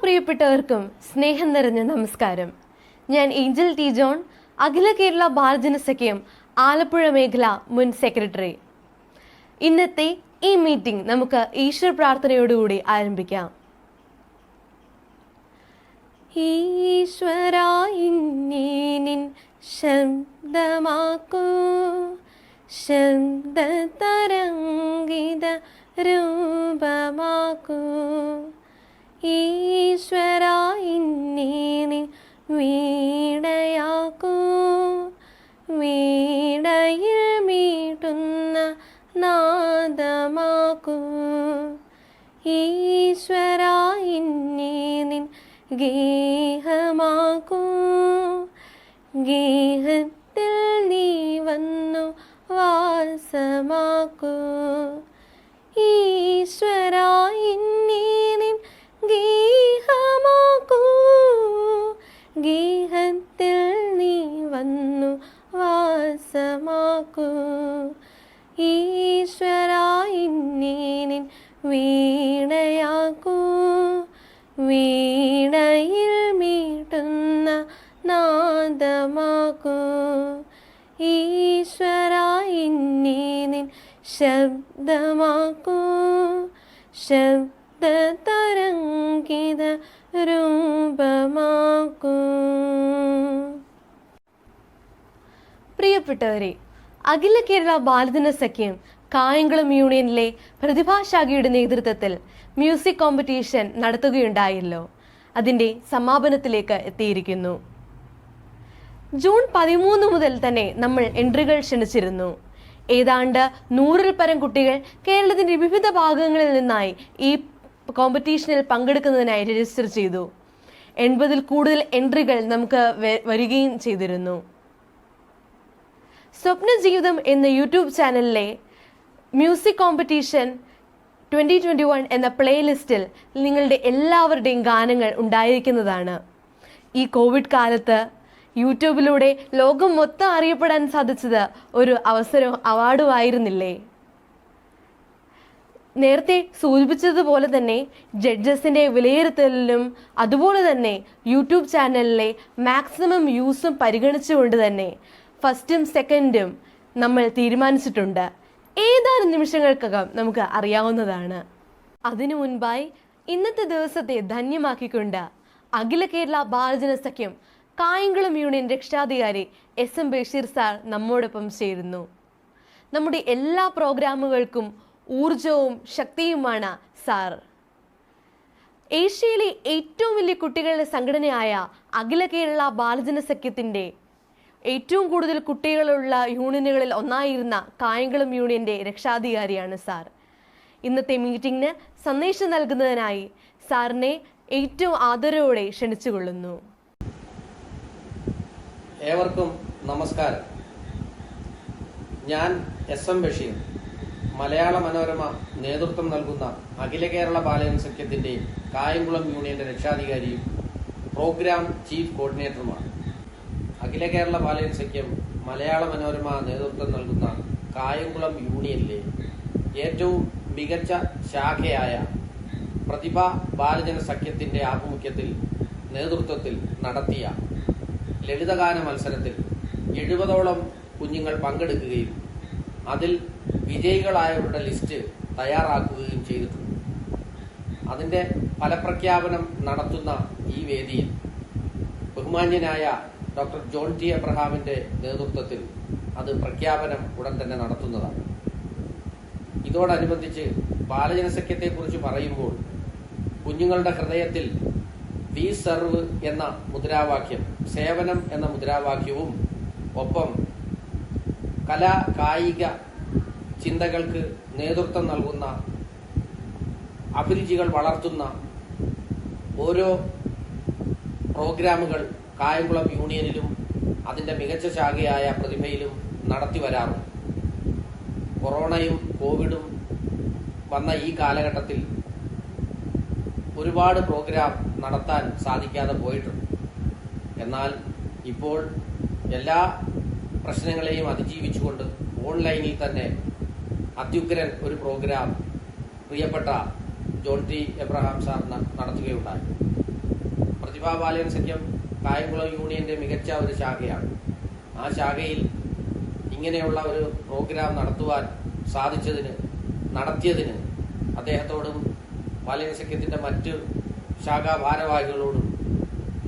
പ്രിയപ്പെട്ടവർക്കും സ്നേഹം നിറഞ്ഞ നമസ്കാരം. ഞാൻ ഏഞ്ചൽ ടി ജോൺ, അഖില കേരള ബാലജനസഖ്യം ആലപ്പുഴ മേഖല മുൻ സെക്രട്ടറി. ഇന്നത്തെ ഈ മീറ്റിംഗ് നമുക്ക് ഈശ്വര പ്രാർത്ഥനയോടുകൂടി ആരംഭിക്കാം. ഈശ്വരാ നിൻ ശബ്ദമാക്കൂ, ശബ്ദ തരംഗിത രൂപമാക്കൂ. ഈശ്വരാ നിൻ വീണയാക്കൂ, വീണയിൽ മീട്ടുന്ന നാദമാക്കൂ. ഈശ്വരാ നിൻ ഗേഹമാക്കൂ, ഗേഹത്തിൽ നീ വന്നു വാസമാക്കൂ. ഈശ്വരാ നിൻ ഗേഹമാക്കൂ, ഗേഹത്തിൽ നീ വന്നു വാസമാക്കൂ. ഈശ്വരാ നിൻ വീണയാക്കൂ, വീണയിൽ മീട്ടുന്ന നാദമാക്കൂ. ഈശ്വരാ നിൻ ശബ്ദമാക്കൂ, ശബ്ദ തരംഗിത രൂപമാക്കൂ. പ്രിയപ്പെട്ടവരെ, അഖില കേരള ബാലജനസഖ്യം കായംകുളം യൂണിയനിലെ പ്രതിഭാശാഖയുടെ നേതൃത്വത്തിൽ മ്യൂസിക് കോമ്പറ്റീഷൻ നടത്തുകയുണ്ടായല്ലോ. അതിൻ്റെ സമാപനത്തിലേക്ക് എത്തിയിരിക്കുന്നു. ജൂൺ 13 മുതൽ തന്നെ നമ്മൾ എൻട്രികൾ ക്ഷണിച്ചിരുന്നു. ഏതാണ്ട് 100-ൽ പരം കുട്ടികൾ കേരളത്തിൻ്റെ വിവിധ ഭാഗങ്ങളിൽ നിന്നായി ഈ കോമ്പറ്റീഷനിൽ പങ്കെടുക്കുന്നതിനായി രജിസ്റ്റർ ചെയ്തു. 80-ൽ കൂടുതൽ എൻട്രികൾ നമുക്ക് വരികയും ചെയ്തിരുന്നു. സ്വപ്ന ജീവിതം എന്ന യൂട്യൂബ് ചാനലിലെ മ്യൂസിക് കോമ്പറ്റീഷൻ 2021 എന്ന പ്ലേലിസ്റ്റിൽ നിങ്ങളുടെ എല്ലാവരുടെയും ഗാനങ്ങൾ ഉണ്ടായിരിക്കുന്നതാണ്. ഈ കോവിഡ് കാലത്ത് യൂട്യൂബിലൂടെ ലോകം മൊത്തം അറിയപ്പെടാൻ സാധിച്ചത് ഒരു അവാർഡുമായിരുന്നില്ലേ? നേരത്തെ സൂചിപ്പിച്ചതുപോലെ തന്നെ ജഡ്ജസിൻ്റെ വിലയിരുത്തലിലും അതുപോലെ തന്നെ യൂട്യൂബ് ചാനലിലെ മാക്സിമം വ്യൂസും പരിഗണിച്ചുകൊണ്ട് തന്നെ ഫസ്റ്റും സെക്കൻഡും നമ്മൾ തീരുമാനിച്ചിട്ടുണ്ട്. ഏതാനും നിമിഷങ്ങൾക്കകം നമുക്ക് അറിയാവുന്നതാണ്. അതിനു മുൻപായി ഇന്നത്തെ ദിവസത്തെ ധന്യമാക്കിക്കൊണ്ട് അഖില കേരള ബാലജനസഖ്യം കായംകുളം യൂണിയൻ രക്ഷാധികാരി SM ബഷീർ സാർ നമ്മോടൊപ്പം ചേരുന്നു. നമ്മുടെ എല്ലാ പ്രോഗ്രാമുകൾക്കും ഊർജവും ശക്തിയുമാണ് സാർ. ഏഷ്യയിലെ ഏറ്റവും വലിയ കുട്ടികളുടെ സംഘടനയായ അഖില കേരള ബാലജനസഖ്യത്തിൻ്റെ ഏറ്റവും കൂടുതൽ കുട്ടികളുള്ള യൂണിയനുകളിൽ ഒന്നായിരുന്ന കായംകുളം യൂണിയൻ്റെ രക്ഷാധികാരിയാണ് സാർ. ഇന്നത്തെ മീറ്റിംഗിന് സന്ദേശം നൽകുന്നതിനായി സാറിനെ ഏറ്റവും ആദരവോടെ ക്ഷണിച്ചുകൊള്ളുന്നു. ഏവർക്കും നമസ്കാരം. ഞാൻ SM ബഷീർ, മലയാള മനോരമ നേതൃത്വം നൽകുന്ന അഖില കേരള ബാലജനസഖ്യത്തിൻ്റെ കായംകുളം യൂണിയന്റെ രക്ഷാധികാരിയും പ്രോഗ്രാം ചീഫ് കോർഡിനേറ്ററുമാണ്. അഖില കേരള ബാലജനസഖ്യം മലയാള മനോരമ നേതൃത്വം നൽകുന്ന കായംകുളം യൂണിയനിലെ ഏറ്റവും മികച്ച ശാഖയായ പ്രതിഭ ബാലജനസഖ്യത്തിൻ്റെ ആഭിമുഖ്യത്തിൽ നേതൃത്വത്തിൽ നടത്തിയ ലളിതഗാന മത്സരത്തിൽ 70ഓളം കുഞ്ഞുങ്ങൾ പങ്കെടുക്കുകയും അതിൽ വിജയികളായവരുടെ ലിസ്റ്റ് തയ്യാറാക്കുകയും ചെയ്തിട്ടുണ്ട്. അതിൻ്റെ ഫലപ്രഖ്യാപനം നടത്തുന്ന ഈ വേദിയിൽ ബഹുമാന്യനായ ഡോക്ടർ ജോൺ ടി എബ്രഹാമിന്റെ നേതൃത്വത്തിൽ അത് പ്രഖ്യാപനം ഉടൻ തന്നെ നടത്തുന്നതാണ്. ഇതോടനുബന്ധിച്ച് ബാലജനസഖ്യത്തെക്കുറിച്ച് പറയുമ്പോൾ കുഞ്ഞുങ്ങളുടെ ഹൃദയത്തിൽ വി സർവ് എന്ന മുദ്രാവാക്യം, സേവനം എന്ന മുദ്രാവാക്യവും ഒപ്പം കലാ കായിക ചിന്തകൾക്ക് നേതൃത്വം നൽകുന്ന, അഭിരുചികൾ വളർത്തുന്ന ഓരോ പ്രോഗ്രാമുകൾ കായംകുളം യൂണിയനിലും അതിൻ്റെ മികച്ച ശാഖയായ പ്രതിഭയിലും നടത്തി വരാറുണ്ട്. കൊറോണയും കോവിഡും വന്ന ഈ കാലഘട്ടത്തിൽ ഒരുപാട് പ്രോഗ്രാം നടത്താൻ സാധിക്കാതെ പോയിട്ടുണ്ട്. എന്നാൽ ഇപ്പോൾ എല്ലാ പ്രശ്നങ്ങളെയും അതിജീവിച്ചുകൊണ്ട് ഓൺലൈനിൽ തന്നെ അത്യുഗ്രൻ ഒരു പ്രോഗ്രാം പ്രിയപ്പെട്ട ജോൺ ടി എബ്രഹാം സാർ നടത്തുകയുണ്ടായി. പ്രതിഭാ ബാലൻ സഖ്യം കായംകുളം യൂണിയന്റെ മികച്ച ഒരു ശാഖയാണ്. ആ ശാഖയിൽ ഇങ്ങനെയുള്ള ഒരു പ്രോഗ്രാം നടത്തിയതിന് അദ്ദേഹത്തോടും ബാലൻ സഖ്യത്തിന്റെ മറ്റ് ശാഖാ ഭാരവാഹികളോടും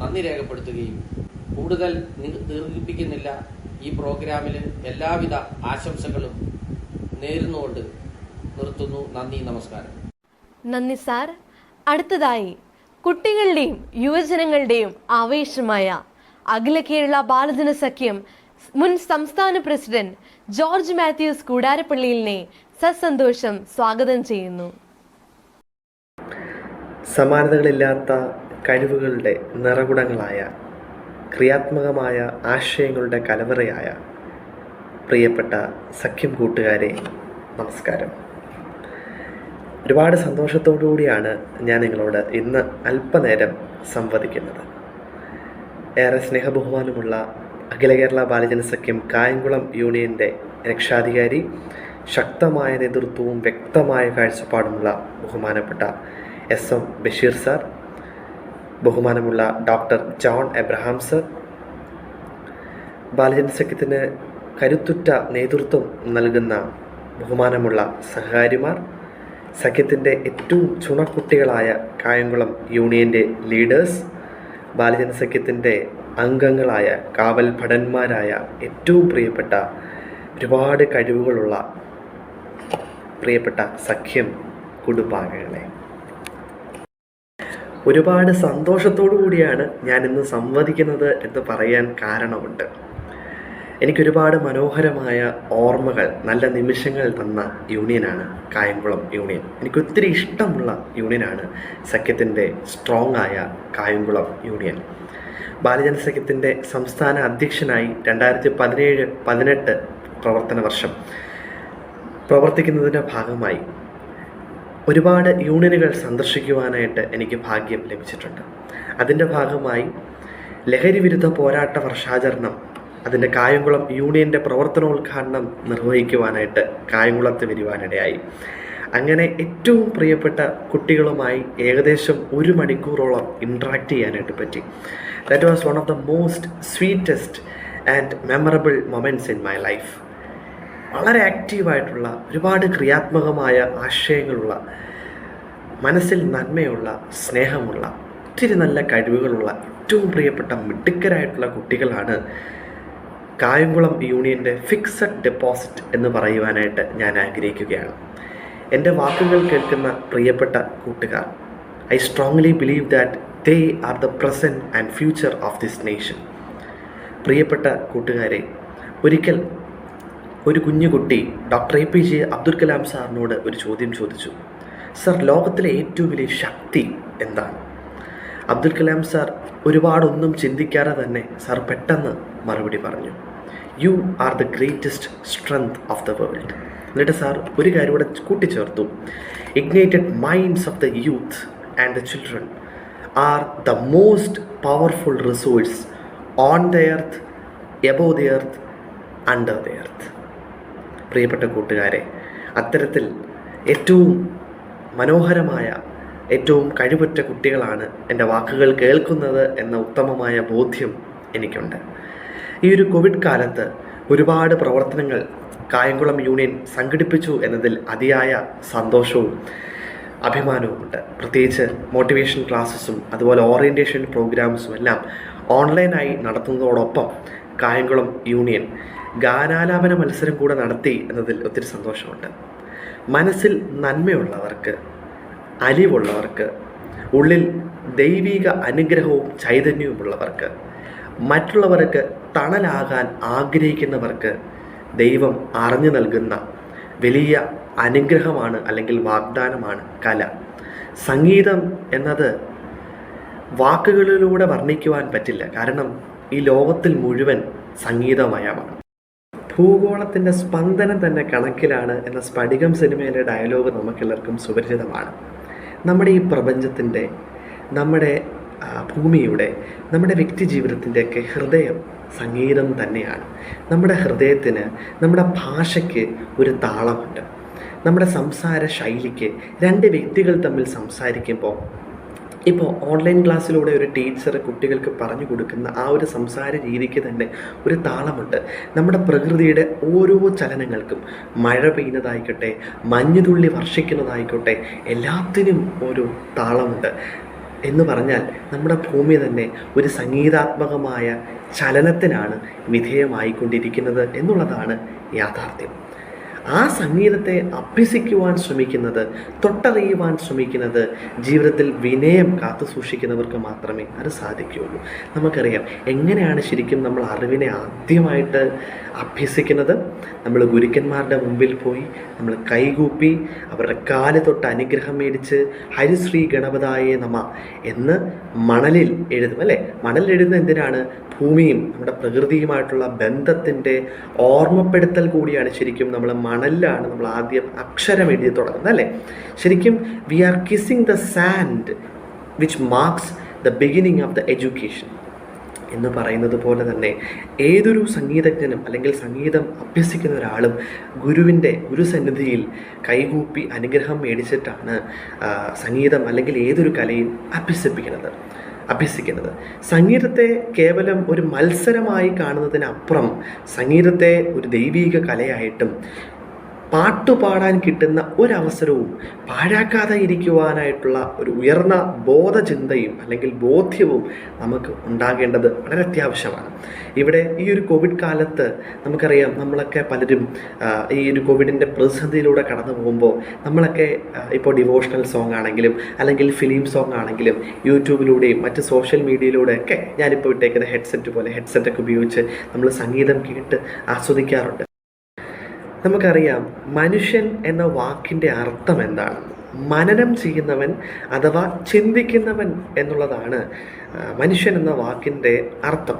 നന്ദി രേഖപ്പെടുത്തുകയും കൂടുതൽ ദീർഘിപ്പിക്കുന്നില്ല, ഈ പ്രോഗ്രാമിൽ എല്ലാവിധ ആശംസകളും നേരുന്നുകൊണ്ട് നിർത്തുന്നു. നന്ദി, നമസ്കാരം. നന്ദി സാർ. അടുത്തതായി കുട്ടികളുടെയും യുവജനങ്ങളുടെയും ആവേശമായ അഖില കേരള ബാലജന സഖ്യം മുൻ സംസ്ഥാന പ്രസിഡന്റ് ജോർജ് മാത്യൂസ് കൂടാരപ്പള്ളിയിലിനെ സസന്തോഷം സ്വാഗതം ചെയ്യുന്നു. സമാനതകളില്ലാത്ത കഴിവുകളുടെ നിറകുടങ്ങളായ ക്രിയാത്മകമായ ആശയങ്ങളുടെ കലവറയായ പ്രിയപ്പെട്ട സഖ്യം കൂട്ടുകാരെ, നമസ്കാരം. ഒരുപാട് സന്തോഷത്തോടു കൂടിയാണ് ഞാൻ നിങ്ങളോട് ഇന്ന് അല്പനേരം സംവദിക്കുന്നത്. ഏറെ സ്നേഹബഹുമാനമുള്ള അഖില കേരള ബാലജന സഖ്യം കായംകുളം യൂണിയൻ്റെ രക്ഷാധികാരി, ശക്തമായ നേതൃത്വവും വ്യക്തമായ കാഴ്ചപ്പാടുമുള്ള ബഹുമാനപ്പെട്ട എം ബഷീർ സാർ, ബഹുമാനമുള്ള ഡോക്ടർ ജോൺ എബ്രഹാം സർ, ബാലജന സഖ്യത്തിന് കരുത്തുറ്റ നേതൃത്വം നൽകുന്ന ബഹുമാനമുള്ള സഹകാരിമാർ, സഖ്യത്തിൻ്റെ ഏറ്റവും ചുണക്കുട്ടികളായ കായംകുളം യൂണിയൻ്റെ ലീഡേഴ്സ്, ബാലജന സഖ്യത്തിൻ്റെ അംഗങ്ങളായ കാവൽ ഭടന്മാരായ ഏറ്റവും പ്രിയപ്പെട്ട ഒരുപാട് കഴിവുകളുള്ള പ്രിയപ്പെട്ട സഖ്യം കുടുംബാംഗങ്ങളെ, ഒരുപാട് സന്തോഷത്തോടു കൂടിയാണ് ഞാൻ ഇന്ന് സംവദിക്കുന്നത് എന്ന് പറയാൻ കാരണമുണ്ട്. എനിക്കൊരുപാട് മനോഹരമായ ഓർമ്മകൾ, നല്ല നിമിഷങ്ങൾ തന്ന യൂണിയനാണ് കായംകുളം യൂണിയൻ. എനിക്കൊത്തിരി ഇഷ്ടമുള്ള യൂണിയനാണ് സഖ്യത്തിൻ്റെ സ്ട്രോങ് ആയ കായംകുളം യൂണിയൻ. ബാലജന സഖ്യത്തിൻ്റെ സംസ്ഥാന അധ്യക്ഷനായി 2017-18 പ്രവർത്തന വർഷം പ്രവർത്തിക്കുന്നതിൻ്റെ ഭാഗമായി ഒരുപാട് യൂണിയനുകൾ സന്ദർശിക്കുവാനായിട്ട് എനിക്ക് ഭാഗ്യം ലഭിച്ചിട്ടുണ്ട്. അതിൻ്റെ ഭാഗമായി ലഹരി വിരുദ്ധ പോരാട്ട വർഷാചരണം, അതിൻ്റെ കായംകുളം യൂണിയൻ്റെ പ്രവർത്തനോദ്ഘാടനം നിർവഹിക്കുവാനായിട്ട് കായംകുളത്ത് വരുവാനിടയായി. അങ്ങനെ ഏറ്റവും പ്രിയപ്പെട്ട കുട്ടികളുമായി ഏകദേശം 1 മണിക്കൂറോളം ഇൻട്രാക്ട് ചെയ്യാനായിട്ട് പറ്റി. That was one of the most sweetest and memorable moments in my life. വളരെ ആക്റ്റീവായിട്ടുള്ള, ഒരുപാട് ക്രിയാത്മകമായ ആശയങ്ങളുള്ള, മനസ്സിൽ നന്മയുള്ള, സ്നേഹമുള്ള, ഒത്തിരി നല്ല കഴിവുകളുള്ള ഏറ്റവും പ്രിയപ്പെട്ട മിടുക്കരായിട്ടുള്ള കുട്ടികളാണ് കായംകുളം യൂണിയൻ്റെ ഫിക്സഡ് ഡെപ്പോസിറ്റ് എന്ന് പറയുവാനായിട്ട് ഞാൻ ആഗ്രഹിക്കുകയാണ്. എൻ്റെ വാക്കുകൾ കേൾക്കുന്ന പ്രിയപ്പെട്ട കൂട്ടുകാർ, I strongly believe that they are the present and future of this nation. പ്രിയപ്പെട്ട കൂട്ടുകാരെ, ഒരിക്കൽ ഒരു കുഞ്ഞുകുട്ടി ഡോക്ടർ APJ അബ്ദുൽ കലാം സാറിനോട് ഒരു ചോദ്യം ചോദിച്ചു. സർ, ലോകത്തിലെ ഏറ്റവും വലിയ ശക്തി എന്താണ്? അബ്ദുൽ കലാം സാർ ഒരുപാടൊന്നും ചിന്തിക്കാതെ തന്നെ സാർ പെട്ടെന്ന് മറുപടി പറഞ്ഞു, you are the greatest strength of the world. എന്നിട്ട് സാർ ഒരു കാര്യം കൂടെ കൂട്ടിച്ചേർത്തു, Ignited minds of the youth and the children are the most powerful resource on the earth, above the earth, under the earth. പ്രിയപ്പെട്ട കൂട്ടുകാരെ, അത്തരത്തിൽ ഏറ്റവും മനോഹരമായ, ഏറ്റവും കഴിവുറ്റ കുട്ടികളാണ് എൻ്റെ വാക്കുകൾ കേൾക്കുന്നത് എന്ന ഉത്തമമായ ബോധ്യം എനിക്കുണ്ട്. ഈ ഒരു കോവിഡ് കാലത്ത് ഒരുപാട് പ്രവർത്തനങ്ങൾ കായംകുളം യൂണിയൻ സംഘടിപ്പിച്ചു എന്നതിൽ അതിയായ സന്തോഷവും അഭിമാനവുമുണ്ട്. പ്രത്യേകിച്ച് മോട്ടിവേഷൻ ക്ലാസ്സസും അതുപോലെ ഓറിയൻറ്റേഷൻ പ്രോഗ്രാംസും എല്ലാം ഓൺലൈനായി നടത്തുന്നതോടൊപ്പം കായംകുളം യൂണിയൻ ഗാനാലാപന മത്സരം കൂടെ നടത്തി എന്നതിൽ ഒത്തിരി സന്തോഷമുണ്ട്. മനസ്സിൽ നന്മയുള്ളവർക്ക്, അലിവുള്ളവർക്ക്, ഉള്ളിൽ ദൈവിക അനുഗ്രഹവും ചൈതന്യവുമുള്ളവർക്ക്, മറ്റുള്ളവർക്ക് തണലാകാൻ ആഗ്രഹിക്കുന്നവർക്ക് ദൈവം അറിഞ്ഞു നൽകുന്ന വലിയ അനുഗ്രഹമാണ്, അല്ലെങ്കിൽ വാഗ്ദാനമാണ് കല. സംഗീതം എന്നത് വാക്കുകളിലൂടെ വർണ്ണിക്കുവാൻ പറ്റില്ല. കാരണം ഈ ലോകത്തിൽ മുഴുവൻ സംഗീതമയമാണ്. ഭൂഗോളത്തിൻ്റെ സ്പന്ദനം തന്നെ കണക്കിലാണ് എന്ന സ്ഫടികം സിനിമയിലെ ഡയലോഗ് നമുക്കെല്ലാവർക്കും സുപരിചിതമാണ്. നമ്മുടെ ഈ പ്രപഞ്ചത്തിൻ്റെ, നമ്മുടെ ഭൂമിയുടെ, നമ്മുടെ വ്യക്തി ജീവിതത്തിൻ്റെയൊക്കെ ഹൃദയം സംഗീതം തന്നെയാണ്. നമ്മുടെ ഹൃദയത്തിന്, നമ്മുടെ ഭാഷയ്ക്ക് ഒരു താളമുണ്ട്. നമ്മുടെ സംസാര ശൈലിക്ക്, 2 വ്യക്തികൾ തമ്മിൽ സംസാരിക്കുമ്പോൾ ഇപ്പോൾ ഓൺലൈൻ ക്ലാസ്സിലൂടെ ഒരു ടീച്ചർ കുട്ടികൾക്ക് പറഞ്ഞു കൊടുക്കുന്ന ആ ഒരു സംസാര രീതിക്ക് തന്നെ ഒരു താളമുണ്ട്. നമ്മുടെ പ്രകൃതിയുടെ ഓരോ ചലനങ്ങൾക്കും, മഴ പെയ്യുന്നതായിക്കോട്ടെ, മഞ്ഞുതുള്ളി വർഷിക്കുന്നതായിക്കോട്ടെ, എല്ലാത്തിനും ഒരു താളമുണ്ട്. എന്ന് പറഞ്ഞാൽ നമ്മുടെ ഭൂമി തന്നെ ഒരു സംഗീതാത്മകമായ ചലനത്തിനാണ് വിധേയമായിക്കൊണ്ടിരിക്കുന്നത് എന്നുള്ളതാണ് യാഥാർത്ഥ്യം. ആ സംഗീതത്തെ അഭ്യസിക്കുവാൻ ശ്രമിക്കുന്നത്, തൊട്ടറിയുവാൻ ശ്രമിക്കുന്നത്, ജീവിതത്തിൽ വിനയം കാത്തു സൂക്ഷിക്കുന്നവർക്ക് മാത്രമേ അത് സാധിക്കുകയുള്ളൂ. നമുക്കറിയാം എങ്ങനെയാണ് ശരിക്കും നമ്മൾ അറിവിനെ ആദ്യമായിട്ട് അഭ്യസിക്കുന്നത്. നമ്മൾ ഗുരുക്കന്മാരുടെ മുമ്പിൽ പോയി നമ്മൾ കൈകൂപ്പി അവരുടെ കാല് തൊട്ട് അനുഗ്രഹം മേടിച്ച് ഹരിശ്രീ ഗണപതായേ നമ എന്ന് മണലിൽ എഴുതും അല്ലേ. മണലിൽ എഴുതുന്ന എന്തിനാണ്? ഭൂമിയും നമ്മുടെ പ്രകൃതിയുമായിട്ടുള്ള ബന്ധത്തിൻ്റെ ഓർമ്മപ്പെടുത്തൽ കൂടിയാണ്. ശരിക്കും നമ്മൾ മണലിലാണ് നമ്മൾ ആദ്യം അക്ഷരം എഴുതി തുടങ്ങുന്നത് അല്ലേ. ശരിക്കും we are kissing the sand which marks the beginning of the education എന്ന് പറയുന്നത് പോലെ തന്നെ ഏതൊരു സംഗീതജ്ഞനും അല്ലെങ്കിൽ സംഗീതം അഭ്യസിക്കുന്ന ഒരാളും ഗുരുസന്നിധിയിൽ കൈകൂപ്പി അനുഗ്രഹം മേടിച്ചിട്ടാണ് സംഗീതം അല്ലെങ്കിൽ ഏതൊരു കലയും അഭ്യസിക്കുന്നത്. സംഗീതത്തെ കേവലം ഒരു മത്സരമായി കാണുന്നതിനപ്പുറം സംഗീതത്തെ ഒരു ദൈവീക കലയായിട്ടും പാട്ടുപാടാൻ കിട്ടുന്ന ഒരവസരവും പാഴാക്കാതെ ഇരിക്കുവാനായിട്ടുള്ള ഒരു ഉയർന്ന ബോധചിന്തയും അല്ലെങ്കിൽ ബോധ്യവും നമുക്ക് ഉണ്ടാകേണ്ടത് വളരെ അത്യാവശ്യമാണ്. ഇവിടെ ഈ ഒരു കോവിഡ് കാലത്ത് നമുക്കറിയാം, നമ്മളൊക്കെ പലരും ഈ ഒരു കോവിഡിൻ്റെ പ്രതിസന്ധിയിലൂടെ കടന്നു പോകുമ്പോൾ നമ്മളൊക്കെ ഇപ്പോൾ ഡിവോഷണൽ സോങ് ആണെങ്കിലും അല്ലെങ്കിൽ ഫിലിം സോങ് ആണെങ്കിലും യൂട്യൂബിലൂടെയും മറ്റ് സോഷ്യൽ മീഡിയയിലൂടെയൊക്കെ ഞാനിപ്പോൾ ഇട്ടേക്കുന്ന ഹെഡ്സെറ്റൊക്കെ ഉപയോഗിച്ച് നമ്മൾ സംഗീതം കേട്ട് ആസ്വദിക്കാറുണ്ട്. നമുക്കറിയാം മനുഷ്യൻ എന്ന വാക്കിൻ്റെ അർത്ഥം എന്താണ്? മനനം ചെയ്യുന്നവൻ അഥവാ ചിന്തിക്കുന്നവൻ എന്നുള്ളതാണ് മനുഷ്യൻ എന്ന വാക്കിൻ്റെ അർത്ഥം.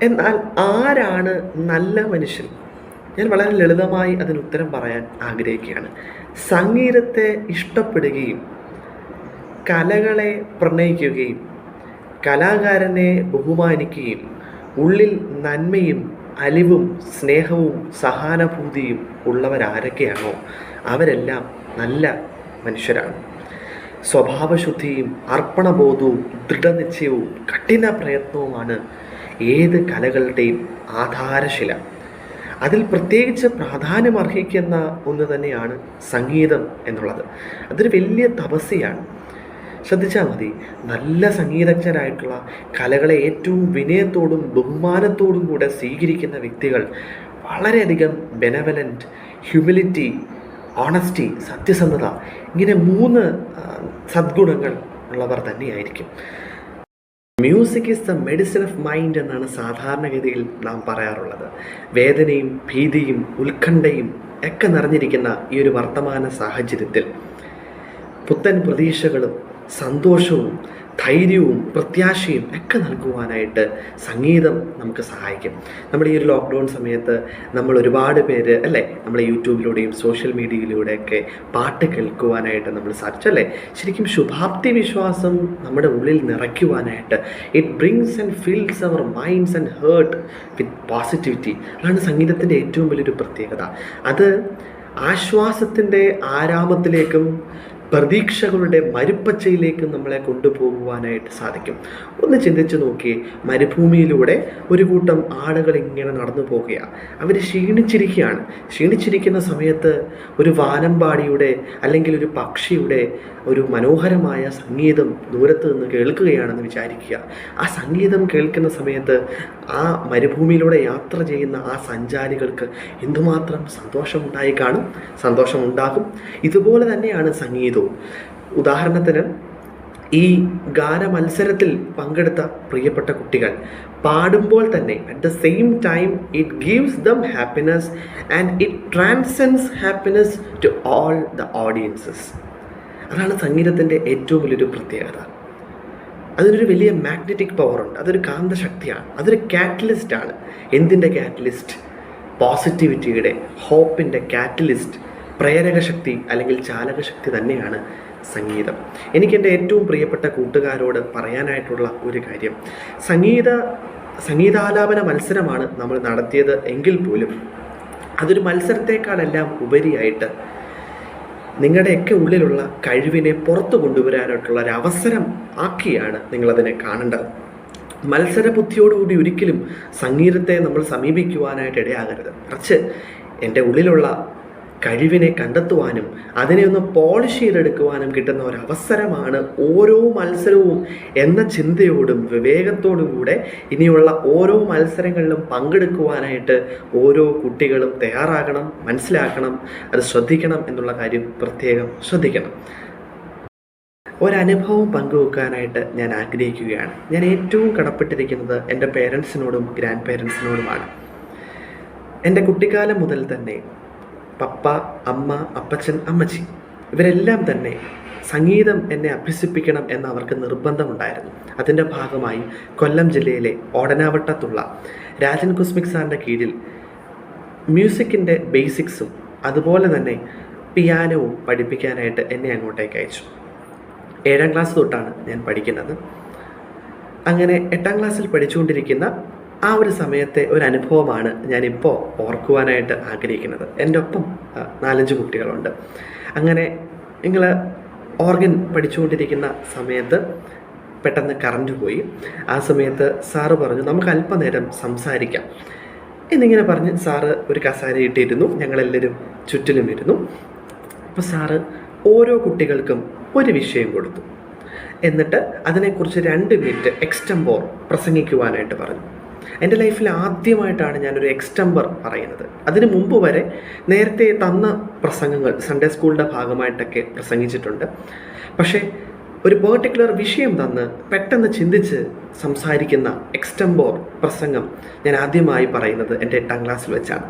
എന്നാൽ ആരാണ് നല്ല മനുഷ്യൻ? ഞാൻ വളരെ ലളിതമായി അതിന് ഉത്തരം പറയാൻ ആഗ്രഹിക്കുകയാണ്. സംഗീതത്തെ ഇഷ്ടപ്പെടുകയും കലകളെ പ്രണയിക്കുകയും കലാകാരനെ ബഹുമാനിക്കുകയും ഉള്ളിൽ നന്മയും അലിവും സ്നേഹവും സഹാനുഭൂതിയും ഉള്ളവരാരൊക്കെയാണോ അവരെല്ലാം നല്ല മനുഷ്യരാണ്. സ്വഭാവശുദ്ധിയും അർപ്പണബോധവും ദൃഢനിശ്ചയവും കഠിന പ്രയത്നവുമാണ് ഏത് കലകളുടെയും ആധാരശില. അതിൽ പ്രത്യേകിച്ച് പ്രാധാന്യം അർഹിക്കുന്ന ഒന്ന് തന്നെയാണ് സംഗീതം എന്നുള്ളത്. അതൊരു വലിയ തപസ്യയാണ്. ശ്രദ്ധിച്ചാൽ മതി, നല്ല സംഗീതജ്ഞരായിട്ടുള്ള കലകളെ ഏറ്റവും വിനയത്തോടും ബഹുമാനത്തോടും കൂടെ സ്വീകരിക്കുന്ന വ്യക്തികൾ വളരെയധികം ബെനവലൻറ്റ്, ഹ്യൂമിലിറ്റി, ഓണസ്റ്റി, സത്യസന്ധത, ഇങ്ങനെ 3 സദ്ഗുണങ്ങൾ ഉള്ളവർ തന്നെയായിരിക്കും. Music is the medicine of mind എന്നാണ് സാധാരണഗതിയിൽ നാം പറയാറുള്ളത്. വേദനയും ഭീതിയും ഉത്കണ്ഠയും ഒക്കെ നിറഞ്ഞിരിക്കുന്ന ഈ ഒരു വർത്തമാന സാഹചര്യത്തിൽ പുത്തൻ പ്രതീക്ഷകളും സന്തോഷവും ധൈര്യവും പ്രത്യാശയും ഒക്കെ നൽകുവാനായിട്ട് സംഗീതം നമുക്ക് സഹായിക്കും. നമ്മുടെ ഈ ഒരു ലോക്ക്ഡൗൺ സമയത്ത് നമ്മൾ ഒരുപാട് പേര് അല്ലേ, നമ്മൾ യൂട്യൂബിലൂടെയും സോഷ്യൽ മീഡിയയിലൂടെയൊക്കെ പാട്ട് കേൾക്കുവാനായിട്ട് നമ്മൾ സാധിച്ചല്ലേ. ശരിക്കും ശുഭാപ്തി വിശ്വാസം നമ്മുടെ ഉള്ളിൽ നിറയ്ക്കുവാനായിട്ട് it brings and fills our minds and heart with positivity. അതാണ് സംഗീതത്തിൻ്റെ ഏറ്റവും വലിയൊരു പ്രത്യേകത. അത് ആശ്വാസത്തിൻ്റെ ആരാമത്തിലേക്കും പ്രതീക്ഷകളുടെ മരുപ്പച്ചയിലേക്ക് നമ്മളെ കൊണ്ടുപോകുവാനായിട്ട് സാധിക്കും. ഒന്ന് ചിന്തിച്ച് നോക്കിയേ, മരുഭൂമിയിലൂടെ ഒരു കൂട്ടം ആളുകൾ ഇങ്ങനെ നടന്നു പോകുകയാണ്. അവർ ക്ഷീണിച്ചിരിക്കുന്ന സമയത്ത് ഒരു വാനമ്പാടിയുടെ അല്ലെങ്കിൽ ഒരു പക്ഷിയുടെ ഒരു മനോഹരമായ സംഗീതം ദൂരത്ത് നിന്ന് കേൾക്കുകയാണെന്ന് വിചാരിക്കുക. ആ സംഗീതം കേൾക്കുന്ന സമയത്ത് ആ മരുഭൂമിയിലൂടെ യാത്ര ചെയ്യുന്ന ആ സഞ്ചാരികൾക്ക് എന്തുമാത്രം സന്തോഷമുണ്ടാകും. ഇതുപോലെ തന്നെയാണ് സംഗീതവും. ഉദാഹരണത്തിന് ഈ ഗാന മത്സരത്തിൽ പങ്കെടുത്ത പ്രിയപ്പെട്ട കുട്ടികൾ പാടുമ്പോൾ തന്നെ at the same time it gives them happiness and it transcends happiness to all the audiences. അതാണ് സംഗീതത്തിൻ്റെ ഏറ്റവും വലിയൊരു പ്രത്യേകത. അതിനൊരു വലിയ മാഗ്നറ്റിക് പവറുണ്ട്. അതൊരു കാന്തശക്തിയാണ്. അതൊരു കാറ്റലിസ്റ്റാണ്. എന്തിൻ്റെ കാറ്റലിസ്റ്റ്? പോസിറ്റിവിറ്റിയുടെ, ഹോപ്പിൻ്റെ കാറ്റലിസ്റ്റ്, പ്രേരകശക്തി അല്ലെങ്കിൽ ചാലകശക്തി തന്നെയാണ് സംഗീതം. എനിക്കെൻ്റെ ഏറ്റവും പ്രിയപ്പെട്ട കൂട്ടുകാരോട് പറയാനായിട്ടുള്ള ഒരു കാര്യം, സംഗീതാലാപന മത്സരമാണ് നമ്മൾ നടത്തിയത് എങ്കിൽ പോലും അതൊരു മത്സരത്തെക്കാളെല്ലാം ഉപരിയായിട്ട് നിങ്ങളുടെയൊക്കെ ഉള്ളിലുള്ള കഴിവിനെ പുറത്തു കൊണ്ടുവരാനായിട്ടുള്ള ഒരു അവസരം ആക്കിയാണ് നിങ്ങളതിനെ കാണേണ്ടത്. മത്സരബുദ്ധിയോടുകൂടി ഒരിക്കലും സംഗീതത്തെ നമ്മൾ സമീപിക്കുവാനായിട്ട് ഇടയാകരുത്. മറിച്ച് എൻ്റെ ഉള്ളിലുള്ള കഴിവിനെ കണ്ടെത്തുവാനും അതിനെ ഒന്ന് പോളിഷ് ചെയ്തെടുക്കുവാനും കിട്ടുന്ന ഒരവസരമാണ് ഓരോ മത്സരവും എന്ന ചിന്തയോടും വിവേകത്തോടും കൂടെ ഇനിയുള്ള ഓരോ മത്സരങ്ങളിലും പങ്കെടുക്കുവാനായിട്ട് ഓരോ കുട്ടികളും തയ്യാറാകണം, മനസ്സിലാക്കണം, അത് ശ്രദ്ധിക്കണം എന്നുള്ള കാര്യം പ്രത്യേകം ശ്രദ്ധിക്കണം. ഒരനുഭവം പങ്കുവെക്കാനായിട്ട് ഞാൻ ആഗ്രഹിക്കുകയാണ്. ഞാൻ ഏറ്റവും കടപ്പെട്ടിരിക്കുന്നത് എൻ്റെ പേരൻസിനോടും ഗ്രാൻഡ് പേരൻസിനോടുമാണ്. എൻ്റെ കുട്ടിക്കാലം മുതൽ തന്നെ പപ്പ, അമ്മ, അപ്പച്ചൻ, അമ്മച്ചി ഇവരെല്ലാം തന്നെ സംഗീതം എന്നെ അഭ്യസിപ്പിക്കണം എന്ന് അവർക്ക് നിർബന്ധമുണ്ടായിരുന്നു. അതിൻ്റെ ഭാഗമായി കൊല്ലം ജില്ലയിലെ ഓടനാവട്ടത്തുള്ള രാജൻ കുസ്മിക് സാറിൻ്റെ കീഴിൽ മ്യൂസിക്കിൻ്റെ ബേസിക്സും അതുപോലെ തന്നെ പിയാനോവും പഠിപ്പിക്കാനായിട്ട് എന്നെ അങ്ങോട്ടേക്ക് അയച്ചു. 7ാം ക്ലാസ് തൊട്ടാണ് ഞാൻ പഠിക്കുന്നത്. അങ്ങനെ 8ാം ക്ലാസ്സിൽ പഠിച്ചുകൊണ്ടിരിക്കുന്ന ആ ഒരു സമയത്തെ ഒരു അനുഭവമാണ് ഞാനിപ്പോൾ ഓർക്കുവാനായിട്ട് ആഗ്രഹിക്കുന്നത്. എൻ്റെ ഒപ്പം 4-5 കുട്ടികളുണ്ട്. അങ്ങനെ നിങ്ങൾ ഓർഗൻ പഠിച്ചുകൊണ്ടിരിക്കുന്ന സമയത്ത് പെട്ടെന്ന് കറണ്ട് പോയി. ആ സമയത്ത് സാറ് പറഞ്ഞു നമുക്ക് അല്പനേരം സംസാരിക്കാം എന്നിങ്ങനെ പറഞ്ഞ് സാറ് ഒരു കസേര ഇട്ടിരുന്നു. ഞങ്ങളെല്ലാവരും ചുറ്റിലും ഇരുന്നു. അപ്പോൾ സാറ് ഓരോ കുട്ടികൾക്കും ഒരു വിഷയം കൊടുത്തു. എന്നിട്ട് അതിനെക്കുറിച്ച് 2 മിനിറ്റ് എക്സ്റ്റംപോർ പ്രസംഗിക്കുവാനായിട്ട് പറഞ്ഞു. എൻ്റെ ലൈഫിൽ ആദ്യമായിട്ടാണ് ഞാനൊരു എക്സ്റ്റംബർ പറയുന്നത്. അതിനു മുമ്പ് വരെ നേരത്തെ തന്ന പ്രസംഗങ്ങൾ സൺഡേ സ്കൂളിൻ്റെ ഭാഗമായിട്ടൊക്കെ പ്രസംഗിച്ചിട്ടുണ്ട്. പക്ഷേ ഒരു പെർട്ടിക്കുലർ വിഷയം തന്ന് പെട്ടെന്ന് ചിന്തിച്ച് സംസാരിക്കുന്ന എക്സ്റ്റംബോർ പ്രസംഗം ഞാൻ ആദ്യമായി പറയുന്നത് എൻ്റെ 8ാം ക്ലാസ്സിൽ വെച്ചാണ്.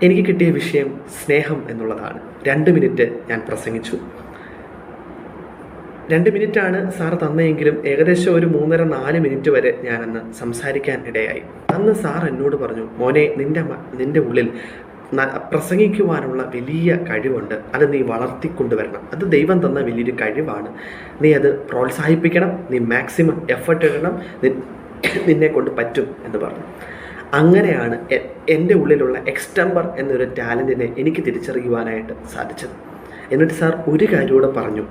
എനിക്ക് കിട്ടിയ വിഷയം സ്നേഹം എന്നുള്ളതാണ്. 2 മിനിറ്റ് ഞാൻ പ്രസംഗിച്ചു. 2 മിനിറ്റാണ് സാറ് തന്നെയെങ്കിലും ഏകദേശം ഒരു 3.5-4 മിനിറ്റ് വരെ ഞാനന്ന് സംസാരിക്കാൻ ഇടയായി. അന്ന് സാർ എന്നോട് പറഞ്ഞു, മോനെ നിൻ്റെ ഉള്ളിൽ പ്രസംഗിക്കുവാനുള്ള വലിയ കഴിവുണ്ട്, അത് നീ വളർത്തിക്കൊണ്ടുവരണം. അത് ദൈവം തന്ന വലിയൊരു കഴിവാണ്, നീ അത് പ്രോത്സാഹിപ്പിക്കണം, നീ മാക്സിമം എഫർട്ട് ഇടണം, നിന്നെ കൊണ്ട് പറ്റും എന്ന് പറഞ്ഞു. അങ്ങനെയാണ് എൻ്റെ ഉള്ളിലുള്ള എക്സ്റ്റംബർ എന്നൊരു ടാലൻറ്റിനെ എനിക്ക് തിരിച്ചറിയുവാനായിട്ട് സാധിച്ചത്. എന്നിട്ട് സാർ ഒരു കാര്യം കൂടെ പറഞ്ഞു,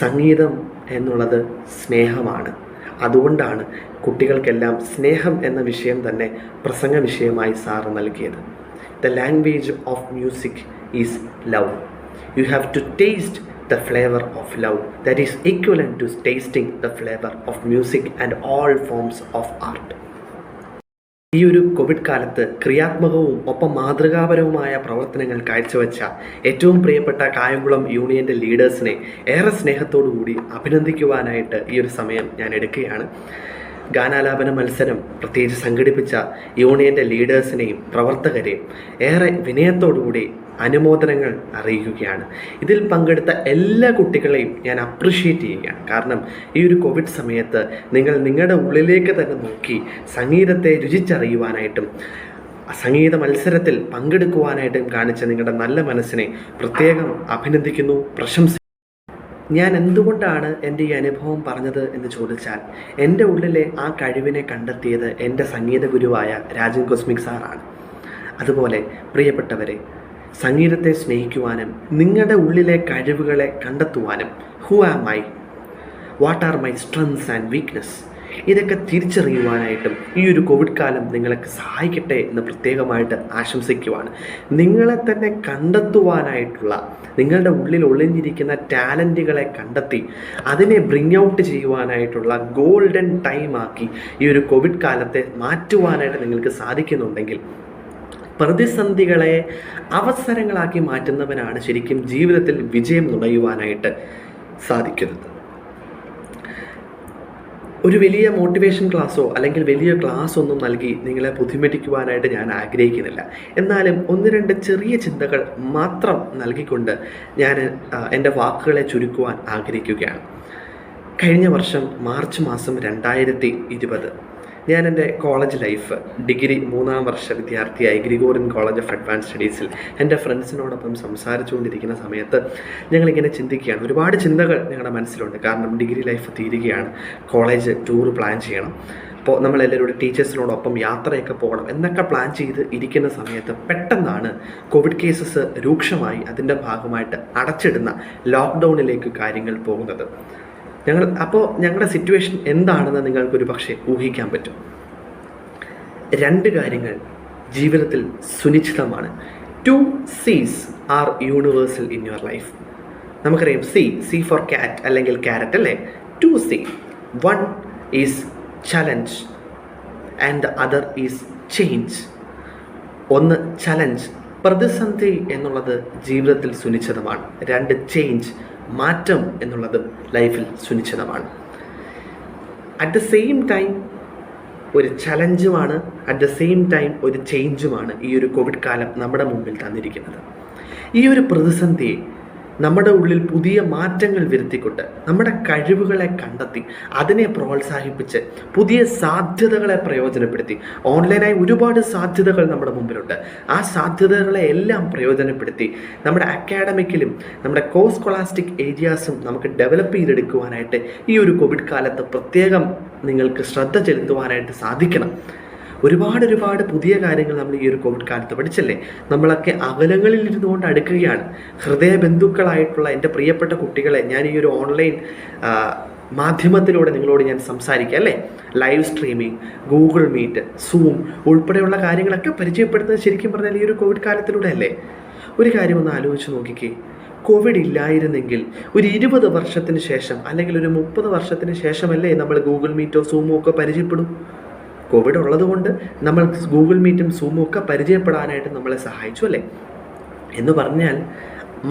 സംഗീതം എന്നുള്ളത് സ്നേഹമാണ്. അതുകൊണ്ടാണ് കുട്ടികൾക്കെല്ലാം സ്നേഹം എന്ന വിഷയം തന്നെ പ്രസംഗ വിഷയമായി സാറ് നൽകിയത്. The language of music is love. You have to taste the flavor of love that is equivalent to tasting the flavor of music and all forms of art. ഈ ഒരു കോവിഡ് കാലത്ത് ക്രിയാത്മകവും ഒപ്പം മാതൃകാപരവുമായ പ്രവർത്തനങ്ങൾ കാഴ്ചവെച്ച ഏറ്റവും പ്രിയപ്പെട്ട കായംകുളം യൂണിയൻ്റെ ലീഡേഴ്സിനെ ഏറെ സ്നേഹത്തോടു കൂടി അഭിനന്ദിക്കുവാനായിട്ട് ഈ ഒരു സമയം ഞാൻ എടുക്കുകയാണ്. ഗാനാലാപന മത്സരം പ്രത്യേകിച്ച് സംഘടിപ്പിച്ച യൂണിയൻ്റെ ലീഡേഴ്സിനെയും പ്രവർത്തകരെയും ഏറെ വിനയത്തോടുകൂടി അനുമോദനങ്ങൾ അറിയിക്കുകയാണ്. ഇതിൽ പങ്കെടുത്ത എല്ലാ കുട്ടികളെയും ഞാൻ അപ്രിഷ്യേറ്റ് ചെയ്യുകയാണ്. കാരണം ഈ ഒരു കോവിഡ് സമയത്ത് നിങ്ങൾ നിങ്ങളുടെ ഉള്ളിലേക്ക് തന്നെ നോക്കി സംഗീതത്തെ രുചിച്ചറിയുവാനായിട്ടും സംഗീത മത്സരത്തിൽ പങ്കെടുക്കുവാനായിട്ടും കാണിച്ച നിങ്ങളുടെ നല്ല മനസ്സിനെ പ്രത്യേകം അഭിനന്ദിക്കുന്നു, പ്രശംസിക്കുന്നു. ഞാൻ എന്തുകൊണ്ടാണ് എൻ്റെ ഈ അനുഭവം പറഞ്ഞത് എന്ന് ചോദിച്ചാൽ, എൻ്റെ ഉള്ളിലെ ആ കഴിവിനെ കണ്ടെത്തിയത് എൻ്റെ സംഗീത ഗുരുവായ രാജൻ കുസ്മിക് സാറാണ്. അതുപോലെ പ്രിയപ്പെട്ടവരെ, സംഗീതത്തെ സ്നേഹിക്കുവാനും നിങ്ങളുടെ ഉള്ളിലെ കഴിവുകളെ കണ്ടെത്തുവാനും who am I, what are my strengths and weakness, ഇതൊക്കെ തിരിച്ചറിയുവാനായിട്ടും ഈ ഒരു കോവിഡ് കാലം നിങ്ങൾക്ക് സഹായിക്കട്ടെ എന്ന് പ്രത്യേകമായിട്ട് ആശംസിക്കുവാണ്. നിങ്ങളെ തന്നെ കണ്ടെത്തുവാനായിട്ടുള്ള, നിങ്ങളുടെ ഉള്ളിൽ ഒളിഞ്ഞിരിക്കുന്ന ടാലൻറ്റുകളെ കണ്ടെത്തി അതിനെ ബ്രിങ് ഔട്ട് ചെയ്യുവാനായിട്ടുള്ള ഗോൾഡൻ ടൈമാക്കി ഈ ഒരു കോവിഡ് കാലത്തെ മാറ്റുവാനായിട്ട് നിങ്ങൾക്ക് സാധിക്കുന്നുണ്ടെങ്കിൽ, പ്രതിസന്ധികളെ അവസരങ്ങളാക്കി മാറ്റുന്നവനാണ് ശരിക്കും ജീവിതത്തിൽ വിജയം നുണയുവാനായിട്ട് സാധിക്കുന്നത്. ഒരു വലിയ മോട്ടിവേഷൻ ക്ലാസ്സോ അല്ലെങ്കിൽ വലിയ ക്ലാസ് ഒന്നും നൽകി നിങ്ങളെ ബുദ്ധിമുട്ടിക്കുവാനായിട്ട് ഞാൻ ആഗ്രഹിക്കുന്നില്ല. എന്നാലും 1-2 ചെറിയ ചിന്തകൾ മാത്രം നൽകിക്കൊണ്ട് ഞാൻ എൻ്റെ വാക്കുകളെ ചുരുക്കുവാൻ ആഗ്രഹിക്കുകയാണ്. കഴിഞ്ഞ വർഷം മാർച്ച് മാസം 2020 ഞാൻ എൻ്റെ കോളേജ് ലൈഫ്, ഡിഗ്രി 3-ാം വർഷ വിദ്യാർത്ഥിയായി ഗ്രിഗോറിയൻ കോളേജ് ഓഫ് അഡ്വാൻസ് സ്റ്റഡീസിൽ എൻ്റെ ഫ്രണ്ട്സിനോടൊപ്പം സംസാരിച്ചുകൊണ്ടിരിക്കുന്ന സമയത്ത് ഞങ്ങളിങ്ങനെ ചിന്തിക്കുകയാണ്. ഒരുപാട് ചിന്തകൾ ഞങ്ങളുടെ മനസ്സിലുണ്ട്. കാരണം ഡിഗ്രി ലൈഫ് തീരുകയാണ്, കോളേജ് ടൂർ പ്ലാൻ ചെയ്യണം. നമ്മളെല്ലാവരും കൂടി ടീച്ചേഴ്സിനോടൊപ്പം യാത്രയൊക്കെ പോകണം എന്നൊക്കെ പ്ലാൻ ചെയ്ത് ഇരിക്കുന്ന സമയത്ത് പെട്ടെന്നാണ് കോവിഡ് കേസസ് രൂക്ഷമായി അതിൻ്റെ ഭാഗമായിട്ട് അടച്ചിടുന്ന ലോക്ക്ഡൗണിലേക്ക് കാര്യങ്ങൾ പോകുന്നത്. ഞങ്ങളുടെ സിറ്റുവേഷൻ എന്താണെന്ന് നിങ്ങൾക്കൊരു പക്ഷേ ഊഹിക്കാൻ പറ്റും. 2 കാര്യങ്ങൾ ജീവിതത്തിൽ സുനിശ്ചിതമാണ്. 2 C's are universal in your life. നമുക്കറിയാം C ഫോർ കാറ്റ് അല്ലെങ്കിൽ ക്യാരറ്റ് അല്ലേ. 2C. 1 is challenge and the other is change. 1 challenge, പ്രതിസന്ധി എന്നുള്ളത് ജീവിതത്തിൽ സുനിശ്ചിതമാണ്. 2 ചേഞ്ച്, മാറ്റം എന്നുള്ളത് ലൈഫിൽ സുനിശ്ചിതമാണ്. അറ്റ് ദ സെയിം ടൈം ഒരു ചലഞ്ചുമാണ്, അറ്റ് ദ സെയിം ടൈം ഒരു ചേഞ്ചുമാണ് ഈ ഒരു കോവിഡ് കാലം നമ്മുടെ മുമ്പിൽ തന്നിരിക്കുന്നത്. ഈ ഒരു പ്രതിസന്ധിയെ നമ്മുടെ ഉള്ളിൽ പുതിയ മാറ്റങ്ങൾ വരുത്തിക്കൊണ്ട് നമ്മുടെ കഴിവുകളെ കണ്ടെത്തി അതിനെ പ്രോത്സാഹിപ്പിച്ച് പുതിയ സാധ്യതകളെ പ്രയോജനപ്പെടുത്തി, ഓൺലൈനായി ഒരുപാട് സാധ്യതകൾ നമ്മുടെ മുമ്പിലുണ്ട്. ആ സാധ്യതകളെ എല്ലാം പ്രയോജനപ്പെടുത്തി നമ്മുടെ അക്കാഡമിക്കിലും നമ്മുടെ കോഴ്സ് സ്കോളാസ്റ്റിക് ഏരിയാസും നമുക്ക് ഡെവലപ്പ് ചെയ്തെടുക്കുവാനായിട്ട് ഈ ഒരു കോവിഡ് കാലത്ത് പ്രത്യേകം നിങ്ങൾക്ക് ശ്രദ്ധ ചെലുത്തുവാനായിട്ട് സാധിക്കണം. ഒരുപാട് പുതിയ കാര്യങ്ങൾ നമ്മൾ ഈ ഒരു കോവിഡ് കാലത്ത് പഠിച്ചല്ലേ. നമ്മളൊക്കെ അകലങ്ങളിൽ ഇരുന്നുകൊണ്ട് അടുക്കുകയാണ്. ഹൃദയബന്ധുക്കളായിട്ടുള്ള എൻ്റെ പ്രിയപ്പെട്ട കുട്ടികളെ ഞാൻ ഈ ഒരു ഓൺലൈൻ മാധ്യമത്തിലൂടെ നിങ്ങളോട് ഞാൻ സംസാരിക്കുക അല്ലേ. Live streaming, Google Meet, Zoom ഉൾപ്പെടെയുള്ള കാര്യങ്ങളൊക്കെ പരിചയപ്പെടുന്നത് ശരിക്കും പറഞ്ഞാൽ ഈ ഒരു കോവിഡ് കാലത്തിലൂടെ അല്ലേ. ഒരു കാര്യം ഒന്ന് ആലോചിച്ച് നോക്കിക്കേ. കോവിഡ് ഇല്ലായിരുന്നെങ്കിൽ ഒരു 20 വർഷത്തിന് ശേഷം അല്ലെങ്കിൽ ഒരു 30 വർഷത്തിന് ശേഷമല്ലേ നമ്മൾ ഗൂഗിൾ മീറ്റോ സൂമോ ഒക്കെ പരിചയപ്പെടും. കോവിഡ് ഉള്ളതുകൊണ്ട് നമ്മൾ ഗൂഗിൾ മീറ്റും സൂമും ഒക്കെ പരിചയപ്പെടാനായിട്ട് നമ്മളെ സഹായിച്ചു അല്ലേ. എന്ന് പറഞ്ഞാൽ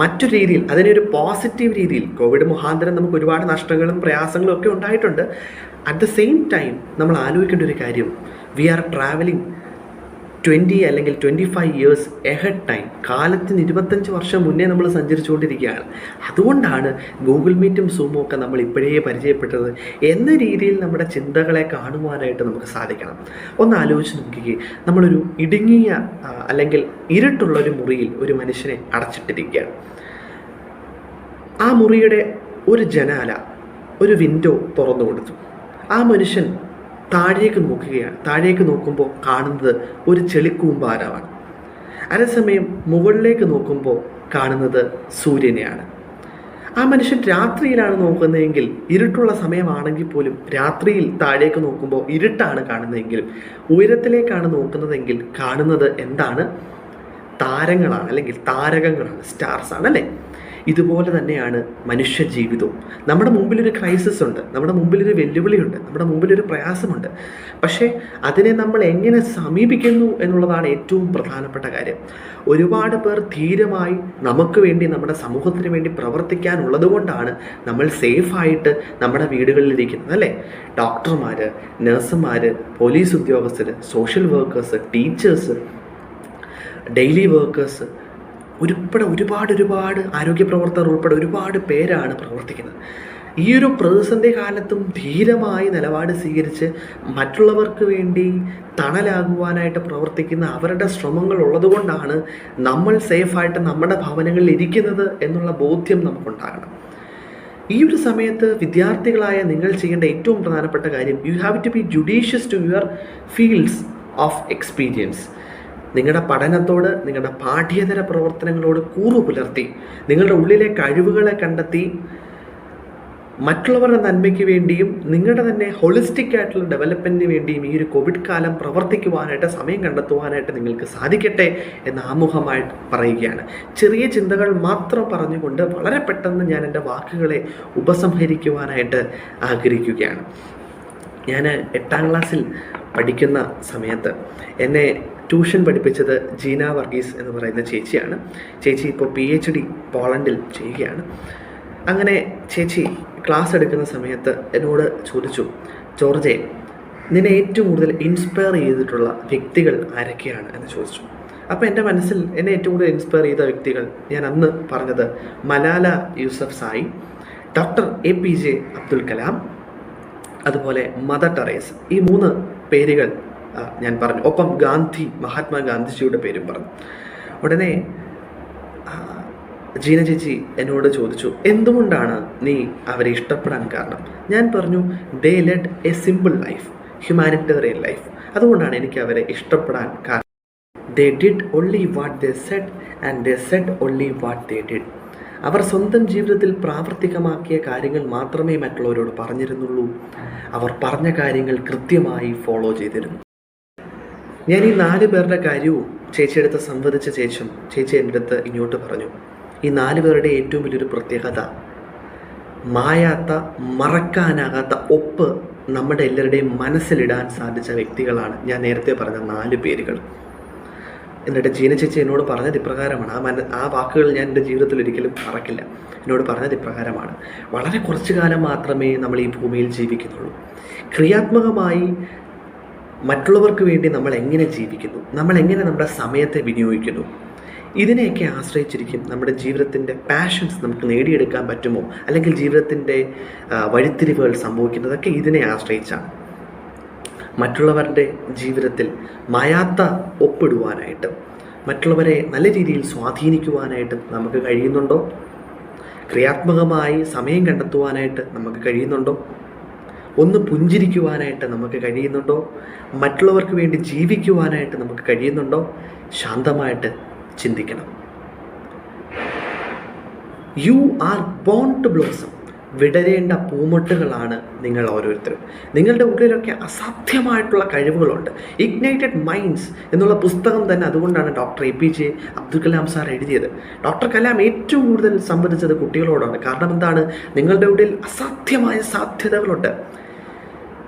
മറ്റൊരു രീതിയിൽ, അതിനൊരു പോസിറ്റീവ് രീതിയിൽ കോവിഡ് മുഖാന്തരം നമുക്ക് ഒരുപാട് നഷ്ടങ്ങളും പ്രയാസങ്ങളും ഒക്കെ ഉണ്ടായിട്ടുണ്ട്. അറ്റ് ദ സെയിം ടൈം നമ്മൾ ആലോചിക്കേണ്ട ഒരു കാര്യം, വി ആർ ട്രാവലിംഗ് 20 അല്ലെങ്കിൽ 25 ഇയേഴ്സ് എഹെഡ് ടൈം. കാലത്തിന് 25 വർഷം മുന്നേ നമ്മൾ സഞ്ചരിച്ചുകൊണ്ടിരിക്കുകയാണ്. അതുകൊണ്ടാണ് ഗൂഗിൾ മീറ്റും സൂമും ഒക്കെ നമ്മൾ ഇപ്പോഴേ പരിചയപ്പെട്ടത് എന്ന രീതിയിൽ നമ്മുടെ ചിന്തകളെ കാണുവാനായിട്ട് നമുക്ക് സാധിക്കണം. ഒന്ന് ആലോചിച്ച് നോക്കിക്കേ. നമ്മളൊരു ഇടുങ്ങിയ അല്ലെങ്കിൽ ഇരുട്ടുള്ളൊരു മുറിയിൽ ഒരു മനുഷ്യനെ അടച്ചിട്ടിരിക്കുകയാണ്. ആ മുറിയുടെ ഒരു ജനാല, ഒരു വിൻഡോ തുറന്നു കൊടുത്തു. ആ മനുഷ്യൻ താഴേക്ക് നോക്കുകയാണ്. താഴേക്ക് നോക്കുമ്പോൾ കാണുന്നത് ഒരു ചെളിക്കൂമ്പാരമാണ്. അതേസമയം മുകളിലേക്ക് നോക്കുമ്പോൾ കാണുന്നത് സൂര്യനെയാണ്. ആ മനുഷ്യൻ രാത്രിയിലാണ് നോക്കുന്നതെങ്കിൽ, ഇരുട്ടുള്ള സമയമാണെങ്കിൽ പോലും രാത്രിയിൽ താഴേക്ക് നോക്കുമ്പോൾ ഇരുട്ടാണ് കാണുന്നതെങ്കിലും ഉയരത്തിലേക്കാണ് നോക്കുന്നതെങ്കിൽ കാണുന്നത് എന്താണ്? താരങ്ങളാണ്, അല്ലെങ്കിൽ താരകങ്ങളാണ്, സ്റ്റാർസ് ആണ് അല്ലേ. ഇതുപോലെ തന്നെയാണ് മനുഷ്യ ജീവിതവും. നമ്മുടെ മുമ്പിലൊരു ക്രൈസിസ് ഉണ്ട്, നമ്മുടെ മുമ്പിലൊരു വെല്ലുവിളിയുണ്ട്, നമ്മുടെ മുമ്പിലൊരു പ്രയാസമുണ്ട്. പക്ഷേ അതിനെ നമ്മൾ എങ്ങനെ സമീപിക്കുന്നു എന്നുള്ളതാണ് ഏറ്റവും പ്രധാനപ്പെട്ട കാര്യം. ഒരുപാട് പേർ ധീരമായി നമുക്ക് വേണ്ടി, നമ്മുടെ സമൂഹത്തിന് വേണ്ടി പ്രവർത്തിക്കാനുള്ളത് കൊണ്ടാണ് നമ്മൾ സേഫായിട്ട് നമ്മുടെ വീടുകളിലിരിക്കുന്നത് അല്ലേ. ഡോക്ടർമാർ, നഴ്സുമാർ, പോലീസ് ഉദ്യോഗസ്ഥർ, social workers, teachers, daily workers ഒരുപാട് ആരോഗ്യ പ്രവർത്തകർ ഉൾപ്പെടെ ഒരുപാട് പേരാണ് പ്രവർത്തിക്കുന്നത്. ഈ ഒരു പ്രതിസന്ധി കാലത്തും ധീരമായി നിലപാട് സ്വീകരിച്ച് മറ്റുള്ളവർക്ക് വേണ്ടി തണലാകുവാനായിട്ട് പ്രവർത്തിക്കുന്ന അവരുടെ ശ്രമങ്ങൾ ഉള്ളതുകൊണ്ടാണ് നമ്മൾ സേഫായിട്ട് നമ്മുടെ ഭവനങ്ങളിൽ ഇരിക്കുന്നത് എന്നുള്ള ബോധ്യം നമുക്കുണ്ടാകണം. ഈ ഒരു സമയത്ത് വിദ്യാർത്ഥികളായ നിങ്ങൾ ചെയ്യേണ്ട ഏറ്റവും പ്രധാനപ്പെട്ട കാര്യം, you have to be judicious to your fields of experience. നിങ്ങളുടെ പഠനത്തോട്, നിങ്ങളുടെ പാഠ്യേതര പ്രവർത്തനങ്ങളോട് കൂറു പുലർത്തി നിങ്ങളുടെ ഉള്ളിലെ കഴിവുകളെ കണ്ടെത്തി മറ്റുള്ളവരുടെ നന്മയ്ക്ക് വേണ്ടിയും നിങ്ങളുടെ തന്നെ ഹോളിസ്റ്റിക് ആയിട്ടുള്ള ഡെവലപ്മെൻറ്റിന് വേണ്ടിയും ഈ ഒരു കോവിഡ് കാലം പ്രവർത്തിക്കുവാനായിട്ട്, സമയം കണ്ടെത്തുവാനായിട്ട് നിങ്ങൾക്ക് സാധിക്കട്ടെ എന്ന് ആമുഖമായിട്ട് പറയുകയാണ്. ചെറിയ ചിന്തകൾ മാത്രം പറഞ്ഞുകൊണ്ട് വളരെ പെട്ടെന്ന് ഞാൻ എൻ്റെ വാക്കുകളെ ഉപസംഹരിക്കുവാനായിട്ട് ആഗ്രഹിക്കുകയാണ്. ഞാൻ 8ാം ക്ലാസ്സിൽ പഠിക്കുന്ന സമയത്ത് എന്നെ ട്യൂഷൻ പഠിപ്പിച്ചത് ജീന വർഗീസ് എന്ന് പറയുന്ന ചേച്ചിയാണ്. ചേച്ചി ഇപ്പോൾ PhD പോളണ്ടിൽ ചെയ്യുകയാണ്. അങ്ങനെ ചേച്ചി ക്ലാസ് എടുക്കുന്ന സമയത്ത് എന്നോട് ചോദിച്ചു, ജോർജെ, നിന്നെ ഏറ്റവും കൂടുതൽ ഇൻസ്പയർ ചെയ്തിട്ടുള്ള വ്യക്തികൾ ആരൊക്കെയാണ് എന്ന് ചോദിച്ചു. അപ്പോൾ എൻ്റെ മനസ്സിൽ എന്നെ ഏറ്റവും കൂടുതൽ ഇൻസ്പയർ ചെയ്ത വ്യക്തികൾ ഞാൻ അന്ന് പറഞ്ഞത് മലാല യൂസഫ്സായി, ഡോക്ടർ APJ അബ്ദുൽ കലാം, അതുപോലെ മദർ ടെറേസ. ഈ 3 പേരുകൾ ഞാൻ പറഞ്ഞു. ഒപ്പം മഹാത്മാ ഗാന്ധിജിയുടെ പേരും പറഞ്ഞു. ഉടനെ ജീന ചേച്ചി എന്നോട് ചോദിച്ചു, എന്തുകൊണ്ടാണ് നീ അവരെ ഇഷ്ടപ്പെടാൻ കാരണം? ഞാൻ പറഞ്ഞു, they led a simple life. Humanitarian life. അതുകൊണ്ടാണ് എനിക്ക് അവരെ ഇഷ്ടപ്പെടാൻ കാരണം. They did only what they said and they said only what they did. അവർ സ്വന്തം ജീവിതത്തിൽ പ്രാവർത്തികമാക്കിയ കാര്യങ്ങൾ മാത്രമേ മറ്റുള്ളവരോട് പറഞ്ഞിരുന്നുള്ളൂ. അവർ പറഞ്ഞ കാര്യങ്ങൾ കൃത്യമായി ഫോളോ ചെയ്തിരുന്നു. ഞാൻ ഈ 4 പേരുടെ കാര്യവും ചേച്ചിയെടുത്ത് സംവദിച്ച ശേഷം ചേച്ചി എൻ്റെ അടുത്ത് ഇങ്ങോട്ട് പറഞ്ഞു, ഈ 4 പേരുടെ ഏറ്റവും വലിയൊരു പ്രത്യേകത മായാത്ത, മറക്കാനാകാത്ത ഒപ്പ് നമ്മുടെ എല്ലാവരുടെയും മനസ്സിലിടാൻ സാധിച്ച വ്യക്തികളാണ് ഞാൻ നേരത്തെ പറഞ്ഞ 4 പേരുകൾ. എന്നിട്ട് ജീന ചേച്ചി എന്നോട് പറഞ്ഞത് ഇപ്രകാരമാണ്. ആ വാക്കുകൾ ഞാൻ എൻ്റെ ജീവിതത്തിൽ ഒരിക്കലും മറക്കില്ല. എന്നോട് പറഞ്ഞത് ഇപ്രകാരമാണ്: വളരെ കുറച്ചു കാലം മാത്രമേ നമ്മൾ ഈ ഭൂമിയിൽ ജീവിക്കുന്നുള്ളൂ. ക്രിയാത്മകമായി മറ്റുള്ളവർക്ക് വേണ്ടി നമ്മൾ എങ്ങനെ ജീവിക്കുന്നു, നമ്മൾ എങ്ങനെ നമ്മുടെ സമയത്തെ വിനിയോഗിക്കുന്നു, ഇതിനെയൊക്കെ ആശ്രയിച്ചിരിക്കും നമ്മുടെ ജീവിതത്തിൻ്റെ പാഷൻസ് നമുക്ക് നേടിയെടുക്കാൻ പറ്റുമോ, അല്ലെങ്കിൽ ജീവിതത്തിൻ്റെ വഴിത്തിരിവുകൾ സംഭവിക്കുന്നതൊക്കെ ഇതിനെ ആശ്രയിച്ചാണ്. മറ്റുള്ളവരുടെ ജീവിതത്തിൽ മായാത്ത ഒപ്പിടുവാനായിട്ട്, മറ്റുള്ളവരെ നല്ല രീതിയിൽ സ്വാധീനിക്കുവാനായിട്ട് നമുക്ക് കഴിയുന്നുണ്ടോ? ക്രിയാത്മകമായി സമയം കണ്ടെത്തുവാനായിട്ട് നമുക്ക് കഴിയുന്നുണ്ടോ? ഒന്ന് പുഞ്ചിരിക്കുവാനായിട്ട് നമുക്ക് കഴിയുന്നുണ്ടോ? മറ്റുള്ളവർക്ക് വേണ്ടി ജീവിക്കുവാനായിട്ട് നമുക്ക് കഴിയുന്നുണ്ടോ? ശാന്തമായിട്ട് ചിന്തിക്കണം. You are born to blossom. വിടരേണ്ട പൂമൊട്ടുകളാണ് നിങ്ങൾ ഓരോരുത്തരും. നിങ്ങളുടെ ഉള്ളിലൊക്കെ അസാധ്യമായിട്ടുള്ള കഴിവുകളുണ്ട്. ഇഗ്നൈറ്റഡ് മൈൻഡ്സ് എന്നുള്ള പുസ്തകം തന്നെ അതുകൊണ്ടാണ് doctor APJ Abdul Kalam sir എഴുതിയത്. ഡോക്ടർ കലാം ഏറ്റവും കൂടുതൽ സംവദിച്ചത് കുട്ടികളോടാണ്. കാരണം എന്താണ്? നിങ്ങളുടെ ഉള്ളിൽ അസാധ്യമായ സാധ്യതകളുണ്ട്.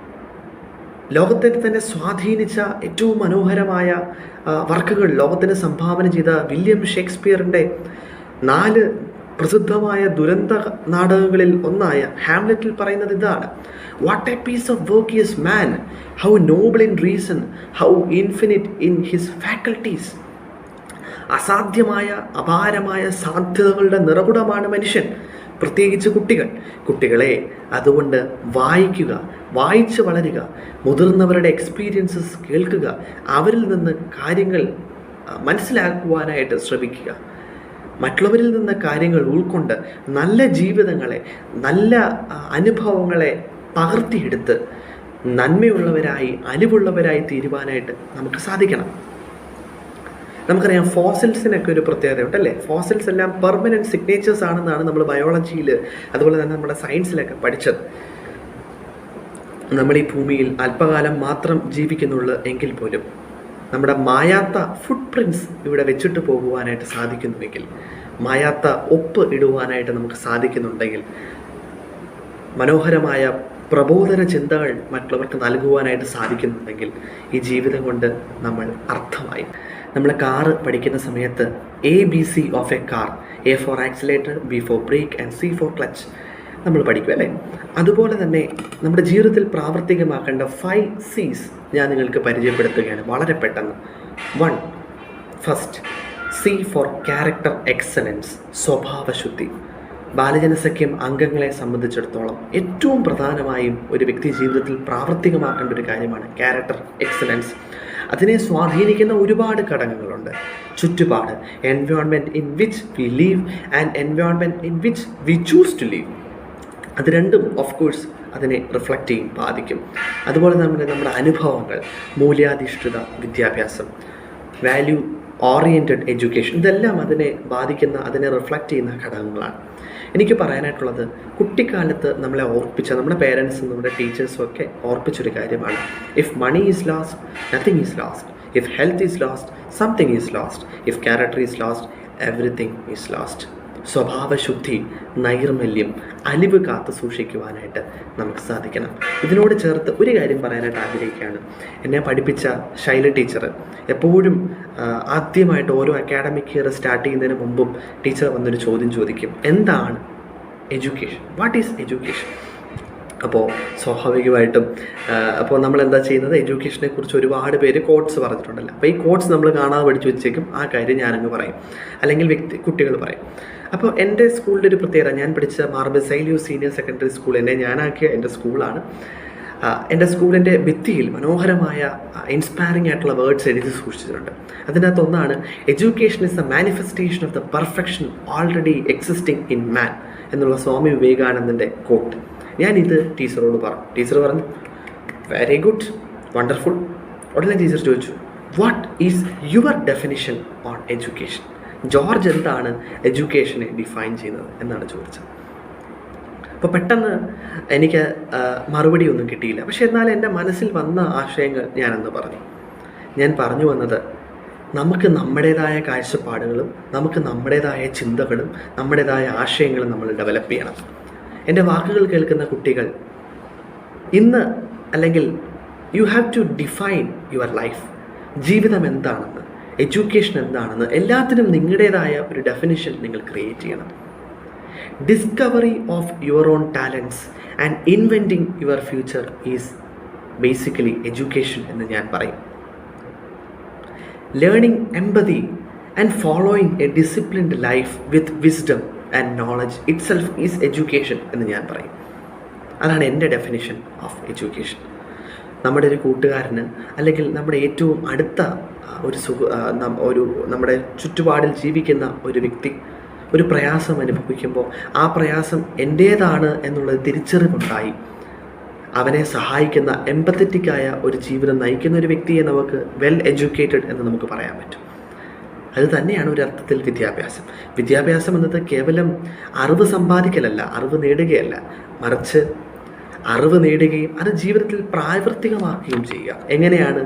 ലോകത്തെ തന്നെ സ്വാധീനിച്ച ഏറ്റവും മനോഹരമായ വർക്കുകൾ ലോകത്തിന് സംഭാവന ചെയ്ത വില്യം ഷേക്സ്പിയറിൻ്റെ 4 പ്രസിദ്ധമായ ദുരന്ത നാടകങ്ങളിൽ ഒന്നായ ഹാംലെറ്റിൽ പറയുന്നത് ഇതാണ്: what a piece of work is man, how noble in reason, how infinite in his faculties. അസാധ്യമായ അപാരമായ സാധ്യതകളുടെ നിറകുടമാണ് മനുഷ്യൻ, പ്രത്യേകിച്ച് കുട്ടികളെ അതുകൊണ്ട് വായിക്കുക, വായിച്ച് വളരുക, മുതിർന്നവരുടെ എക്സ്പീരിയൻസസ് കേൾക്കുക, അവരിൽ നിന്ന് കാര്യങ്ങൾ മനസ്സിലാക്കുവാനായിട്ട് ശ്രമിക്കുക. മറ്റുള്ളവരിൽ നിന്ന് കാര്യങ്ങൾ ഉൾക്കൊണ്ട് നല്ല ജീവിതങ്ങളെ, നല്ല അനുഭവങ്ങളെ പകർത്തിയെടുത്ത് നന്മയുള്ളവരായി, അലിവുള്ളവരായി തീരുവാനായിട്ട് നമുക്ക് സാധിക്കണം. നമുക്കറിയാം ഫോസിൽസിനൊക്കെ ഒരു പ്രത്യേകതയുണ്ട് അല്ലേ? ഫോസിൽസ് എല്ലാം പെർമനൻറ്റ് സിഗ്നേച്ചേഴ്സ് ആണെന്നാണ് നമ്മൾ ബയോളജിയിൽ അതുപോലെ തന്നെ നമ്മുടെ സയൻസിലൊക്കെ പഠിച്ചത്. നമ്മൾ ഈ ഭൂമിയിൽ അല്പകാലം മാത്രം ജീവിക്കുന്നുള്ളൂ എങ്കിൽ പോലും നമ്മുടെ മായാത്ത ഫുട് പ്രിൻറ്റ്സ് ഇവിടെ വെച്ചിട്ട് പോകുവാനായിട്ട് സാധിക്കുന്നുവെങ്കിൽ, മായാത്ത ഒപ്പ് ഇടുവാനായിട്ട് നമുക്ക് സാധിക്കുന്നുണ്ടെങ്കിൽ, മനോഹരമായ പ്രബോധന ചിന്തകൾ മറ്റുള്ളവർക്ക് നൽകുവാനായിട്ട് സാധിക്കുന്നുണ്ടെങ്കിൽ, ഈ ജീവിതം കൊണ്ട് നമ്മൾ അർത്ഥമായി. നമ്മൾ കാറ് പഠിക്കുന്ന സമയത്ത് ABC of a car, A for accelerator, B for brake and C for clutch നമ്മൾ പഠിക്കും അല്ലേ? അതുപോലെ തന്നെ നമ്മുടെ ജീവിതത്തിൽ പ്രാവർത്തികമാക്കേണ്ട 5 C's ഞാൻ നിങ്ങൾക്ക് പരിചയപ്പെടുത്തുകയാണ് വളരെ പെട്ടെന്ന്. 1. First, C for character excellence, സ്വഭാവശുദ്ധി. ബാലജനസഖ്യം അംഗങ്ങളെ സംബന്ധിച്ചിടത്തോളം ഏറ്റവും പ്രധാനമായും ഒരു വ്യക്തി ജീവിതത്തിൽ പ്രാവർത്തികമാക്കേണ്ട ഒരു കാര്യമാണ് ക്യാരക്ടർ എക്സലൻസ്. അതിനെ സ്വാധീനിക്കുന്ന ഒരുപാട് ഘടകങ്ങളുണ്ട്. ചുറ്റുപാട്, environment in which we live and environment in which we choose to live. അത് രണ്ടും ഓഫ് കോഴ്സ് അതിനെ റിഫ്ലക്റ്റ് ചെയ്യും, ബാധിക്കും. അതുപോലെ നമ്മുടെ അനുഭവങ്ങൾ, മൂല്യാധിഷ്ഠിത വിദ്യാഭ്യാസം, വാല്യൂ ഓറിയൻറ്റഡ് എഡ്യൂക്കേഷൻ, ഇതെല്ലാം അതിനെ ബാധിക്കുന്ന, അതിനെ റിഫ്ലക്റ്റ് ചെയ്യുന്ന ഘടകങ്ങളാണ്. എനിക്ക് പറയാനായിട്ടുള്ളത്, കുട്ടിക്കാലത്ത് നമ്മളെ ഓർപ്പിച്ച നമ്മുടെ പേരൻസും നമ്മുടെ ടീച്ചേഴ്സും ഒക്കെ ഓർപ്പിച്ചൊരു കാര്യമാണ്: if money is lost, nothing is lost. If health is lost, something is lost. If character is lost, everything is lost. സ്വഭാവശുദ്ധി, നൈർമല്യം, അലിവ് കാത്തു സൂക്ഷിക്കുവാനായിട്ട് നമുക്ക് സാധിക്കണം. ഇതിനോട് ചേർത്ത് ഒരു കാര്യം പറയാനായിട്ട് ആഗ്രഹിക്കുകയാണ്. എന്നെ പഠിപ്പിച്ച ശൈല ടീച്ചർ എപ്പോഴും ആദ്യമായിട്ട് ഓരോ അക്കാഡമിക് ഇയർ സ്റ്റാർട്ട് ചെയ്യുന്നതിന് മുമ്പും ടീച്ചർ വന്നൊരു ചോദ്യം ചോദിക്കും: എന്താണ് എഡ്യൂക്കേഷൻ? What is education? അപ്പോൾ സ്വാഭാവികമായിട്ടും നമ്മൾ എന്താ ചെയ്യുന്നത്, എഡ്യൂക്കേഷനെ കുറിച്ച് ഒരുപാട് പേര് കോട്ട്സ് പറഞ്ഞിട്ടുണ്ടല്ലോ. അപ്പോൾ ഈ കോട്ട്സ് നമ്മൾ കാണാതെ പഠിച്ചു വെച്ചേക്കും. ആ കാര്യം ഞാനങ്ങ് പറയും, അല്ലെങ്കിൽ കുട്ടികൾ പറയും. അപ്പോൾ എൻ്റെ സ്കൂളിൻ്റെ ഒരു പ്രത്യേകത, ഞാൻ പഠിച്ച മാർബിൾ സൈലിയൂസ് സീനിയർ സെക്കൻഡറി സ്കൂൾ എന്നെ ഞാനാക്കിയ എൻ്റെ സ്കൂളാണ്. എൻ്റെ സ്കൂളിൻ്റെ ഭിത്തിയിൽ മനോഹരമായ ഇൻസ്പയറിംഗ് ആയിട്ടുള്ള വേർഡ്സ് എഴുതി സൂക്ഷിച്ചിട്ടുണ്ട്. അതിനകത്ത് ഒന്നാണ്: education is the manifestation of the perfection already existing in man എന്നുള്ള സ്വാമി വിവേകാനന്ദൻ്റെ കോട്ട്. ഞാനിത് ടീച്ചറോട് പറഞ്ഞു. ടീച്ചർ പറഞ്ഞു, വെരി ഗുഡ്, വണ്ടർഫുൾ. ഉടനെ ടീച്ചർ ചോദിച്ചു, what is your definition on education? George എന്താണ് എഡ്യൂക്കേഷനെ ഡിഫൈൻ ചെയ്യുന്നത് എന്നാണ് ചോദിച്ചത്. അപ്പോൾ പെട്ടെന്ന് എനിക്ക് മറുപടി ഒന്നും കിട്ടിയില്ല. പക്ഷെ എന്നാൽ എൻ്റെ മനസ്സിൽ വന്ന ആശയങ്ങൾ ഞാനെന്ന് പറഞ്ഞു. ഞാൻ പറഞ്ഞു വന്നത്, നമുക്ക് നമ്മുടേതായ കാഴ്ചപ്പാടുകളും നമുക്ക് നമ്മുടേതായ ചിന്തകളും നമ്മുടേതായ ആശയങ്ങളും നമ്മൾ ഡെവലപ്പ് ചെയ്യണം. എൻ്റെ വാക്കുകൾ കേൾക്കുന്ന കുട്ടികൾ ഇന്ന്, അല്ലെങ്കിൽ you have to define your life. ജീവിതം എന്താണെന്ന്, എഡ്യൂക്കേഷൻ എന്താണെന്ന് എല്ലാത്തിനും നിങ്ങളുടേതായ ഒരു ഡെഫിനിഷൻ നിങ്ങൾ ക്രിയേറ്റ് ചെയ്യണം. Discovery of your own talents and inventing your future is basically education എന്ന് ഞാൻ പറയും. Learning empathy and following a disciplined life with wisdom and knowledge itself is education എന്ന് ഞാൻ പറയും. അതാണ് എൻ്റെ ഡെഫിനിഷൻ ഓഫ് എഡ്യൂക്കേഷൻ. നമ്മുടെ ഒരു കൂട്ടുകാരന്, അല്ലെങ്കിൽ നമ്മുടെ ഏറ്റവും അടുത്ത ഒരു നമ്മുടെ ചുറ്റുപാടിൽ ജീവിക്കുന്ന ഒരു വ്യക്തി ഒരു പ്രയാസം അനുഭവിക്കുമ്പോൾ ആ പ്രയാസം എൻ്റേതാണ് എന്നുള്ളത് തിരിച്ചറിവുണ്ടായി അവനെ സഹായിക്കുന്ന എംപത്തറ്റിക്കായ ഒരു ജീവിതം നയിക്കുന്ന ഒരു വ്യക്തിയെ നമുക്ക് വെൽ എഡ്യൂക്കേറ്റഡ് എന്ന് നമുക്ക് പറയാൻ പറ്റും. അത് തന്നെയാണ് ഒരു അർത്ഥത്തിൽ വിദ്യാഭ്യാസം. വിദ്യാഭ്യാസം എന്നത് കേവലം അറിവ് സമ്പാദിക്കലല്ല, അറിവ് നേടുകയല്ല, മറിച്ച് അറിവ് നേടുകയും അത് ജീവിതത്തിൽ പ്രാവർത്തികമാക്കുകയും ചെയ്യുക. എങ്ങനെയാണ്?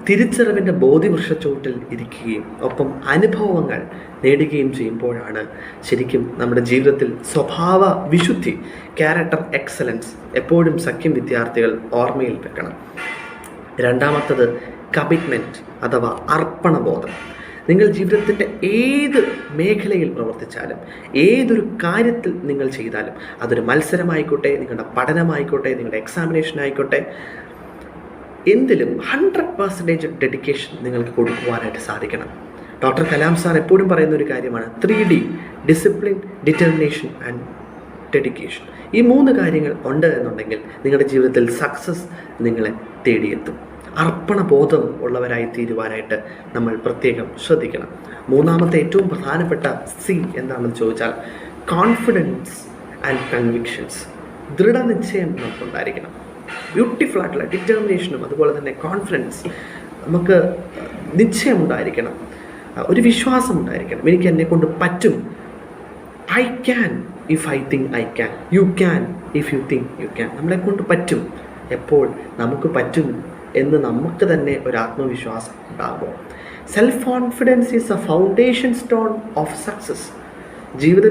തിരിച്ചറിവിൻ്റെ ബോധിവൃക്ഷച്ചോട്ടിൽ ഇരിക്കുകയും ഒപ്പം അനുഭവങ്ങൾ നേടുകയും ചെയ്യുമ്പോഴാണ് ശരിക്കും നമ്മുടെ ജീവിതത്തിൽ സ്വഭാവ വിശുദ്ധി, ക്യാരക്ടർ എക്സലൻസ് എപ്പോഴും സഖ്യം വിദ്യാർത്ഥികൾ ഓർമ്മയിൽ വെക്കണം. രണ്ടാമത്തത് കമ്മിറ്റ്മെൻറ്റ് അഥവാ അർപ്പണബോധം. നിങ്ങൾ ജീവിതത്തിൻ്റെ ഏത് മേഖലയിൽ പ്രവർത്തിച്ചാലും, ഏതൊരു കാര്യത്തിൽ നിങ്ങൾ ചെയ്താലും, അതൊരു മത്സരമായിക്കോട്ടെ, നിങ്ങളുടെ പഠനമായിക്കോട്ടെ, നിങ്ങളുടെ എക്സാമിനേഷൻ ആയിക്കോട്ടെ, എന്തിലും 100% ഡെഡിക്കേഷൻ നിങ്ങൾക്ക് കൊടുക്കുവാനായിട്ട് സാധിക്കണം. ഡോക്ടർ കലാം സാർ എപ്പോഴും പറയുന്ന ഒരു കാര്യമാണ് 3D: discipline, determination and dedication. ഈ 3 കാര്യങ്ങൾ ഉണ്ട് എന്നുണ്ടെങ്കിൽ നിങ്ങളുടെ ജീവിതത്തിൽ സക്സസ് നിങ്ങളെ തേടിയെത്തും. അർപ്പണബോധം ഉള്ളവരായി തീരുവാനായിട്ട് നമ്മൾ പ്രത്യേകം ശ്രദ്ധിക്കണം. മൂന്നാമത്തെ ഏറ്റവും പ്രധാനപ്പെട്ട സി എന്താണെന്ന് ചോദിച്ചാൽ കോൺഫിഡൻസ് ആൻഡ് കൺവിക്ഷൻസ്. ദൃഢനിശ്ചയം നമുക്കുണ്ടായിരിക്കണം. ബ്യൂട്ടിഫുൾ ആയിട്ടുള്ള ഡിറ്റർമിനേഷനും അതുപോലെ തന്നെ കോൺഫിഡൻസ്, നമുക്ക് നിശ്ചയമുണ്ടായിരിക്കണം, ഒരു വിശ്വാസം ഉണ്ടായിരിക്കണം. എനിക്ക് എന്നെ കൊണ്ട് പറ്റും. I can if I think I can, you can if you think you can. നമ്മളെ കൊണ്ട് പറ്റും. എപ്പോൾ നമുക്ക് പറ്റും എന്ന് നമുക്ക് തന്നെ ഒരു ആത്മവിശ്വാസം ഉണ്ടാകും. Self confidence is A foundation stone of success. ജീവിത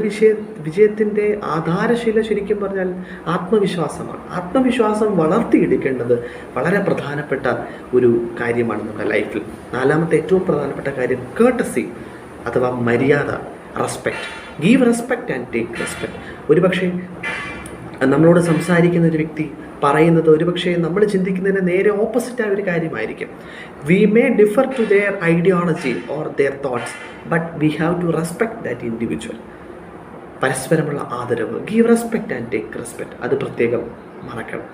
വിജയത്തിൻ്റെ ആധാരശീല ശരിക്കും പറഞ്ഞാൽ ആത്മവിശ്വാസമാണ്. ആത്മവിശ്വാസം വളർത്തിയെടുക്കേണ്ടത് വളരെ പ്രധാനപ്പെട്ട ഒരു കാര്യമാണ് നമ്മുടെ ലൈഫിൽ. നാലാമത്തെ ഏറ്റവും പ്രധാനപ്പെട്ട കാര്യം കേർട്ടസി അഥവാ മര്യാദ, respect. Give respect and take respect. ഒരുപക്ഷെ നമ്മളോട് സംസാരിക്കുന്ന ഒരു വ്യക്തി പറയുന്നത് ഒരുപക്ഷെ നമ്മൾ ചിന്തിക്കുന്നതിന് നേരെ ഓപ്പോസിറ്റായ ഒരു കാര്യമായിരിക്കും. We may differ to their ideology or their thoughts, but we have to respect that individual. പരസ്പരമുള്ള ആദരവ്, give respect and take respect, അത് പ്രത്യേകം മറക്കണം,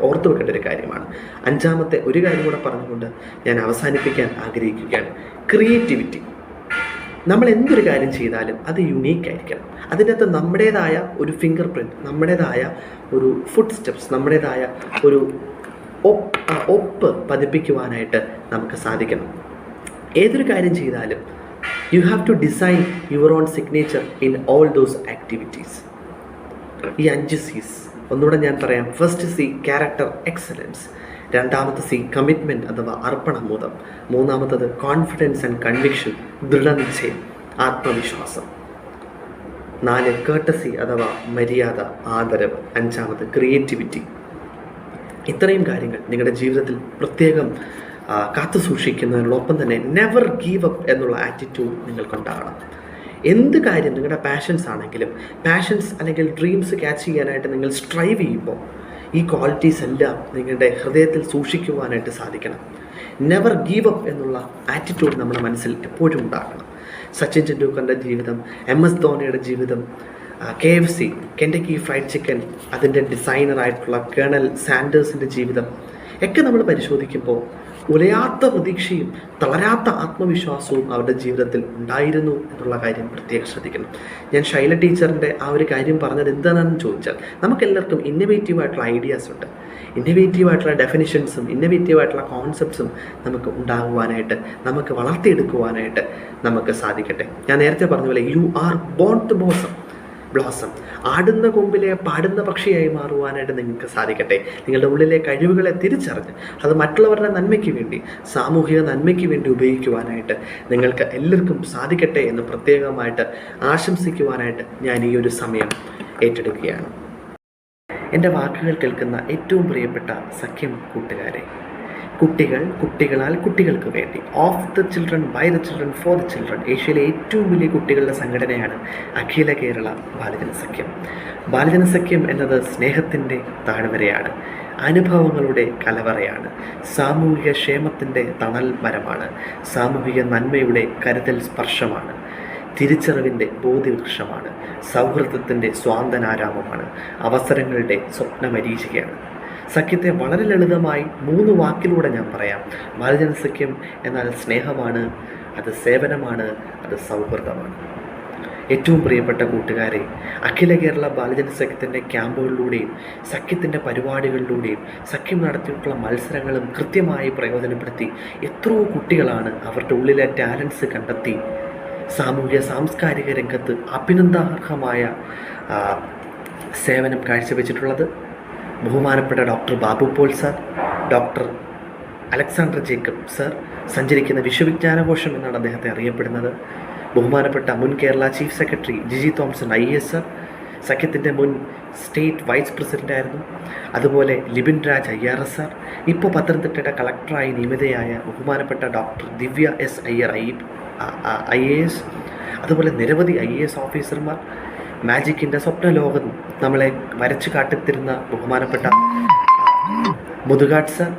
ഓർത്തു വെക്കേണ്ട ഒരു കാര്യമാണ്. അഞ്ചാമത്തെ ഒരു കാര്യം കൂടെ പറഞ്ഞുകൊണ്ട് ഞാൻ അവസാനിപ്പിക്കാൻ ആഗ്രഹിക്കുകയാണ്. ക്രിയേറ്റിവിറ്റി. നമ്മൾ എന്തൊരു കാര്യം ചെയ്താലും അത് യുണീക്ക് ആയിരിക്കണം. അതിൻ്റെ അകത്ത് നമ്മുടേതായ ഒരു ഫിംഗർ പ്രിൻറ്റ്, നമ്മുടേതായ ഒരു ഫുഡ് സ്റ്റെപ്സ്, നമ്മുടേതായ ഒരു ഒപ്പ് പതിപ്പിക്കുവാനായിട്ട് നമുക്ക് സാധിക്കണം. ഏതൊരു കാര്യം ചെയ്താലും you have to design your own signature in all those activities. ഈ 5 C's ഒന്നുകൂടെ ഞാൻ പറയാം. ഫസ്റ്റ് സി ക്യാരക്ടർ എക്സലൻസ്, രണ്ടാമത്തെ സി കമ്മിറ്റ്മെൻറ്റ് അഥവാ അർപ്പണബോധം, മൂന്നാമത്തത് കോൺഫിഡൻസ് ആൻഡ് കൺവിക്ഷൻ, ദൃഢനിശ്ചയം, ആത്മവിശ്വാസം, 4 കേർട്ടസി അഥവാ മര്യാദ, ആദരവ്, 5 ക്രിയേറ്റിവിറ്റി. ഇത്രയും കാര്യങ്ങൾ നിങ്ങളുടെ ജീവിതത്തിൽ പ്രത്യേകം കാത്തു സൂക്ഷിക്കുന്നതിനോടൊപ്പം തന്നെ നെവർ ഗീവ് അപ്പ് എന്നുള്ള ആറ്റിറ്റ്യൂഡ് നിങ്ങൾക്കുണ്ടാകണം. എന്ത് കാര്യം നിങ്ങളുടെ പാഷൻസ് ആണെങ്കിലും, പാഷൻസ് അല്ലെങ്കിൽ ഡ്രീംസ് ക്യാച്ച് ചെയ്യാനായിട്ട് നിങ്ങൾ സ്ട്രൈവ് ചെയ്യുമ്പോൾ ഈ ക്വാളിറ്റീസ് എല്ലാം നിങ്ങളുടെ ഹൃദയത്തിൽ സൂക്ഷിക്കുവാനായിട്ട് സാധിക്കണം. നെവർ ഗീവ് അപ്പ് എന്നുള്ള ആറ്റിറ്റ്യൂഡ് നമ്മുടെ മനസ്സിൽ എപ്പോഴും ഉണ്ടാകണം. സച്ചിൻ ടെണ്ടുൽക്കറിൻ്റെ ജീവിതം, MS ധോണിയുടെ ജീവിതം, KFC കെൻഡക്കി ഫ്രൈഡ് ചിക്കൻ അതിൻ്റെ ഡിസൈനറായിട്ടുള്ള കേണൽ സാൻഡേഴ്സിൻ്റെ ജീവിതം ഒക്കെ നമ്മൾ പരിശോധിക്കുമ്പോൾ ഉലയാത്ത പ്രതീക്ഷയും തളരാത്ത ആത്മവിശ്വാസവും അവരുടെ ജീവിതത്തിൽ ഉണ്ടായിരുന്നു എന്നുള്ള കാര്യം പ്രത്യേകം ശ്രദ്ധിക്കണം. ഞാൻ ശൈല ടീച്ചറിൻ്റെ ആ ഒരു കാര്യം പറഞ്ഞത് എന്താണെന്ന് ചോദിച്ചാൽ, നമുക്കെല്ലാവർക്കും ഇന്നൊവേറ്റീവായിട്ടുള്ള ഐഡിയാസ് ഉണ്ട്, ഇന്നൊവേറ്റീവായിട്ടുള്ള ഡെഫിനിഷൻസും ഇന്നൊവേറ്റീവായിട്ടുള്ള കോൺസെപ്റ്റ്സും നമുക്ക് ഉണ്ടാകുവാനായിട്ട്, നമുക്ക് വളർത്തിയെടുക്കുവാനായിട്ട് നമുക്ക് സാധിക്കട്ടെ. ഞാൻ നേരത്തെ പറഞ്ഞ പോലെ you are born to blossom, ആടുന്ന കൊമ്പിലെ പാടുന്ന പക്ഷിയായി മാറുവാനായിട്ട് നിങ്ങൾക്ക് സാധിക്കട്ടെ. നിങ്ങളുടെ ഉള്ളിലെ കഴിവുകളെ തിരിച്ചറിഞ്ഞ് അത് മറ്റുള്ളവരുടെ നന്മയ്ക്ക് വേണ്ടി, സാമൂഹിക നന്മയ്ക്ക് വേണ്ടി ഉപയോഗിക്കുവാനായിട്ട് നിങ്ങൾക്ക് എല്ലാവർക്കും സാധിക്കട്ടെ എന്ന് പ്രത്യേകമായിട്ട് ആശംസിക്കുവാനായിട്ട് ഞാൻ ഈ ഒരു സമയം ഏറ്റെടുക്കുകയാണ്. എൻ്റെ വാക്കുകൾ കേൾക്കുന്ന ഏറ്റവും പ്രിയപ്പെട്ട സഖ്യം കൂട്ടുകാരെ, കുട്ടികളാൽ കുട്ടികൾക്ക് വേണ്ടി, of the children by the children for the children, ഏഷ്യയിലെ ഏറ്റവും വലിയ കുട്ടികളുടെ സംഘടനയാണ് അഖില കേരള ബാലജനസഖ്യം. ബാലജനസഖ്യം എന്നത് സ്നേഹത്തിൻ്റെ താഴ്വരയാണ്, അനുഭവങ്ങളുടെ കലവറയാണ്, സാമൂഹിക ക്ഷേമത്തിൻ്റെ തണൽ മരമാണ്, സാമൂഹിക നന്മയുടെ കരുതൽ സ്പർശമാണ്, തിരിച്ചറിവിൻ്റെ ബോധ്യവൃക്ഷമാണ്, സൗഹൃദത്തിൻ്റെ സ്വാന്തനാരാമമാണ്, അവസരങ്ങളുടെ സ്വപ്നമരീചികയാണ്. സഖ്യത്തെ വളരെ ലളിതമായി 3 വാക്കിലൂടെ ഞാൻ പറയാം. ബാലജനസഖ്യം എന്നാൽ സ്നേഹമാണ്, അത് സേവനമാണ്, അത് സൗഹൃദമാണ്. ഏറ്റവും പ്രിയപ്പെട്ട കൂട്ടുകാരെ, അഖില കേരള ബാലജനസഖ്യത്തിൻ്റെ ക്യാമ്പുകളിലൂടെയും സഖ്യത്തിൻ്റെ പരിപാടികളിലൂടെയും സഖ്യം നടത്തിയിട്ടുള്ള മത്സരങ്ങളും കൃത്യമായി പ്രയോജനപ്പെടുത്തി എത്രയോ കുട്ടികളാണ് അവരുടെ ഉള്ളിലെ ടാലൻസ് കണ്ടെത്തി സാമൂഹ്യ സാംസ്കാരിക രംഗത്ത് അഭിനന്ദനാർഹമായ സേവനം കാഴ്ചവെച്ചിട്ടുള്ളത്. ബഹുമാനപ്പെട്ട doctor Babu Paul sir, doctor Alexander Jacob sir സഞ്ചരിക്കുന്ന വിശ്വവിജ്ഞാനകോശം എന്നാണ് അദ്ദേഹത്തെ അറിയപ്പെടുന്നത്. ബഹുമാനപ്പെട്ട മുൻ Kerala chief secretary Jiji Thomson IAS sir, സഖ്യത്തിൻ്റെ മുൻ സ്റ്റേറ്റ് വൈസ് പ്രസിഡൻ്റായിരുന്നു. അതുപോലെ ലിബിൻ രാജ് IRS സാർ, ഇപ്പോൾ പത്തനംതിട്ടയുടെ കളക്ടറായി നിയമിതയായ ബഹുമാനപ്പെട്ട ഡോക്ടർ ദിവ്യ S അയ്യർ IAS, അതുപോലെ നിരവധി IAS ഓഫീസർമാർ, മാജിക്കിൻ്റെ സ്വപ്നലോകം നമ്മളെ വരച്ചു കാട്ടിത്തരുന്ന ബഹുമാനപ്പെട്ട മുതുകാട് സർ,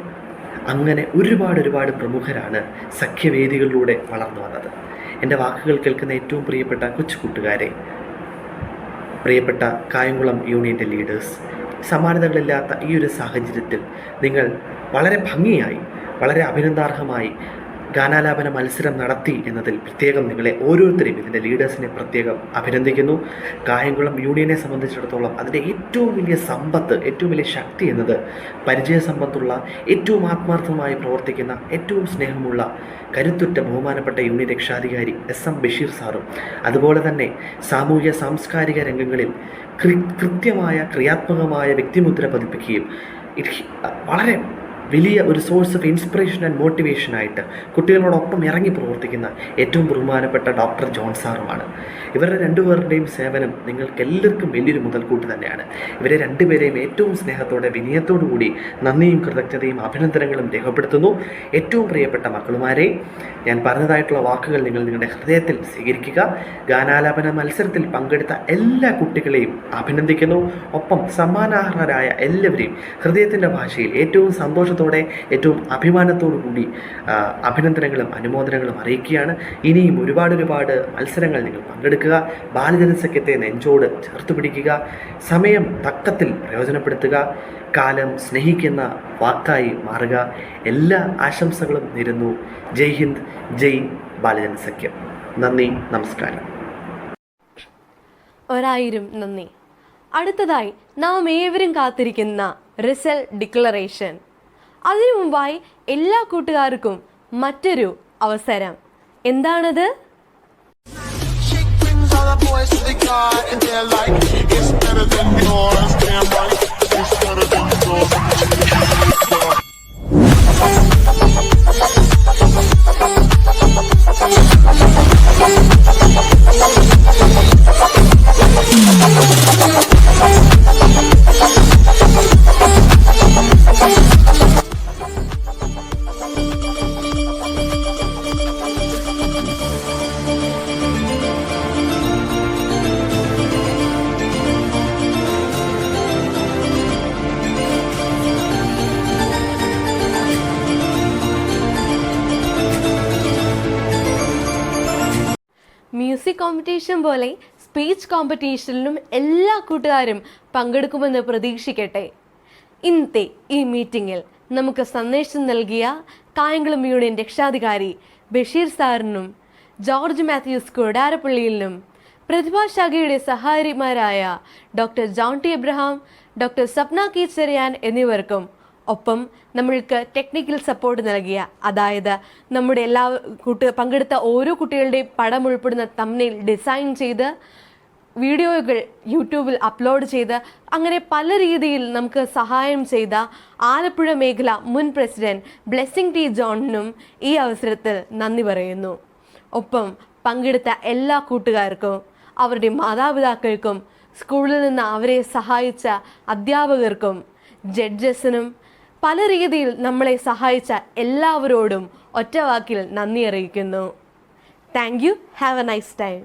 അങ്ങനെ ഒരുപാട് പ്രമുഖരാണ് സഖ്യവേദികളിലൂടെ വളർന്നു വന്നത്. എൻ്റെ വാക്കുകൾ കേൾക്കുന്ന ഏറ്റവും പ്രിയപ്പെട്ട കൊച്ചു കൂട്ടുകാരെ, പ്രിയപ്പെട്ട കായംകുളം യൂണിയൻ്റെ ലീഡേഴ്സ്, സമാനതകളില്ലാത്ത ഈ ഒരു സാഹചര്യത്തിൽ നിങ്ങൾ വളരെ ഭംഗിയായി, വളരെ അഭിനന്ദനാർഹമായി ഗാനാലാപന മത്സരം നടത്തി എന്നതിൽ പ്രത്യേകം നിങ്ങളെ ഓരോരുത്തരെയും, ഇതിൻ്റെ ലീഡേഴ്സിനെ പ്രത്യേകം അഭിനന്ദിക്കുന്നു. കായംകുളം യൂണിയനെ സംബന്ധിച്ചിടത്തോളം അതിൻ്റെ ഏറ്റവും വലിയ സമ്പത്ത്, ഏറ്റവും വലിയ ശക്തി എന്നത് പരിചയസമ്പത്തുള്ള, ഏറ്റവും ആത്മാർത്ഥമായി പ്രവർത്തിക്കുന്ന, ഏറ്റവും സ്നേഹമുള്ള, കരുത്തുറ്റ ബഹുമാനപ്പെട്ട യൂണിയൻ രക്ഷാധികാരി SM ബഷീർ സാറും, അതുപോലെ തന്നെ സാമൂഹ്യ സാംസ്കാരിക രംഗങ്ങളിൽ കൃത്യമായ ക്രിയാത്മകമായ വ്യക്തിമുദ്ര പതിപ്പിക്കുകയും വളരെ വലിയ ഒരു സോഴ്സ് ഓഫ് ഇൻസ്പിറേഷൻ ആൻഡ് മോട്ടിവേഷനായിട്ട് കുട്ടികളോടൊപ്പം ഇറങ്ങി പ്രവർത്തിക്കുന്ന ഏറ്റവും ബഹുമാനപ്പെട്ട ഡോക്ടർ ജോൺ സാറുമാണ്. ഇവരുടെ രണ്ടുപേരുടെയും സേവനം നിങ്ങൾക്ക് എല്ലാവർക്കും വലിയൊരു മുതൽക്കൂട്ട് തന്നെയാണ്. ഇവരെ രണ്ടുപേരെയും ഏറ്റവും സ്നേഹത്തോടെ, വിനയത്തോടു കൂടി നന്ദിയും കൃതജ്ഞതയും അഭിനന്ദനങ്ങളും രേഖപ്പെടുത്തുന്നു. ഏറ്റവും പ്രിയപ്പെട്ട മക്കളുമാരെ, ഞാൻ പറഞ്ഞതായിട്ടുള്ള വാക്കുകൾ നിങ്ങൾ നിങ്ങളുടെ ഹൃദയത്തിൽ സ്വീകരിക്കുക. ഗാനാലാപന മത്സരത്തിൽ പങ്കെടുത്ത എല്ലാ കുട്ടികളെയും അഭിനന്ദിക്കുന്നു. ഒപ്പം സമ്മാനാർഹരായ എല്ലാവരെയും ഹൃദയത്തിൻ്റെ ഭാഷയിൽ ഏറ്റവും സന്തോഷത്തോടെ, ഏറ്റവും അഭിമാനത്തോടു കൂടി അഭിനന്ദനങ്ങളും അനുമോദനങ്ങളും അറിയിക്കുകയാണ്. ഇനിയും ഒരുപാട് മത്സരങ്ങൾ നിങ്ങൾ പങ്കെടുക്കുക. ബാലജനസഖ്യത്തെ നെഞ്ചോട് ചേർത്ത് പിടിക്കുക. സമയം തക്കത്തിൽ പ്രയോജനപ്പെടുത്തുക. കാലം സ്നേഹിക്കുന്ന വാക്കായി മാറുക. എല്ലാ ആശംസകളും നേരുന്നു. ജയ് ഹിന്ദ്, ജയ് ബാലജനസഖ്യം. നന്ദി, നമസ്കാരം. 1000 നന്ദി. അടുത്തതായി നാം ഏവരും കാത്തിരിക്കുന്ന റിസൾട്ട് ഡിക്ലറേഷൻ. അതിനു മുമ്പായി എല്ലാ കൂട്ടുകാർക്കും മറ്റൊരു അവസരം. എന്താണത്? മ്യൂസിക് കോമ്പറ്റീഷൻ പോലെ സ്പീച്ച് കോമ്പറ്റീഷനിലും എല്ലാ കൂട്ടുകാരും പങ്കെടുക്കുമെന്ന് പ്രതീക്ഷിക്കട്ടെ. ഇന്നത്തെ ഈ മീറ്റിംഗിൽ നമുക്ക് സന്ദേശം നൽകിയ കായംകുളം യൂണിയൻ രക്ഷാധികാരി ബഷീർ സാറിനും ജോർജ് മാത്യൂസ് കൊടാരപ്പള്ളിയിലും പ്രതിഭാശാഖയുടെ സഹായിമാരായ doctor John T Abraham, doctor Sapna K Cherian എന്നിവർക്കും ഒപ്പം നമ്മൾക്ക് ടെക്നിക്കൽ സപ്പോർട്ട് നൽകിയ, അതായത് നമ്മുടെ പങ്കെടുത്ത ഓരോ കുട്ടികളുടെയും പടം ഉൾപ്പെടുന്ന തംബ്നെയിൽ ഡിസൈൻ ചെയ്ത് വീഡിയോകൾ യൂട്യൂബിൽ അപ്ലോഡ് ചെയ്ത് അങ്ങനെ പല രീതിയിൽ നമുക്ക് സഹായം ചെയ്ത ആലപ്പുഴ മേഖല മുൻ പ്രസിഡന്റ് ബ്ലെസ്സിംഗ് ടി ജോണിനും ഈ അവസരത്തിൽ നന്ദി പറയുന്നു. ഒപ്പം പങ്കെടുത്ത എല്ലാ കൂട്ടുകാർക്കും, അവരുടെ മാതാപിതാക്കൾക്കും, സ്കൂളിൽ നിന്ന് അവരെ സഹായിച്ച അധ്യാപകർക്കും, ജഡ്ജസിനും, പല രീതിയിൽ നമ്മളെ സഹായിച്ച എല്ലാവരോടും ഒറ്റവാക്കിൽ നന്ദി അറിയിക്കുന്നു. Thank you. Have A nice time.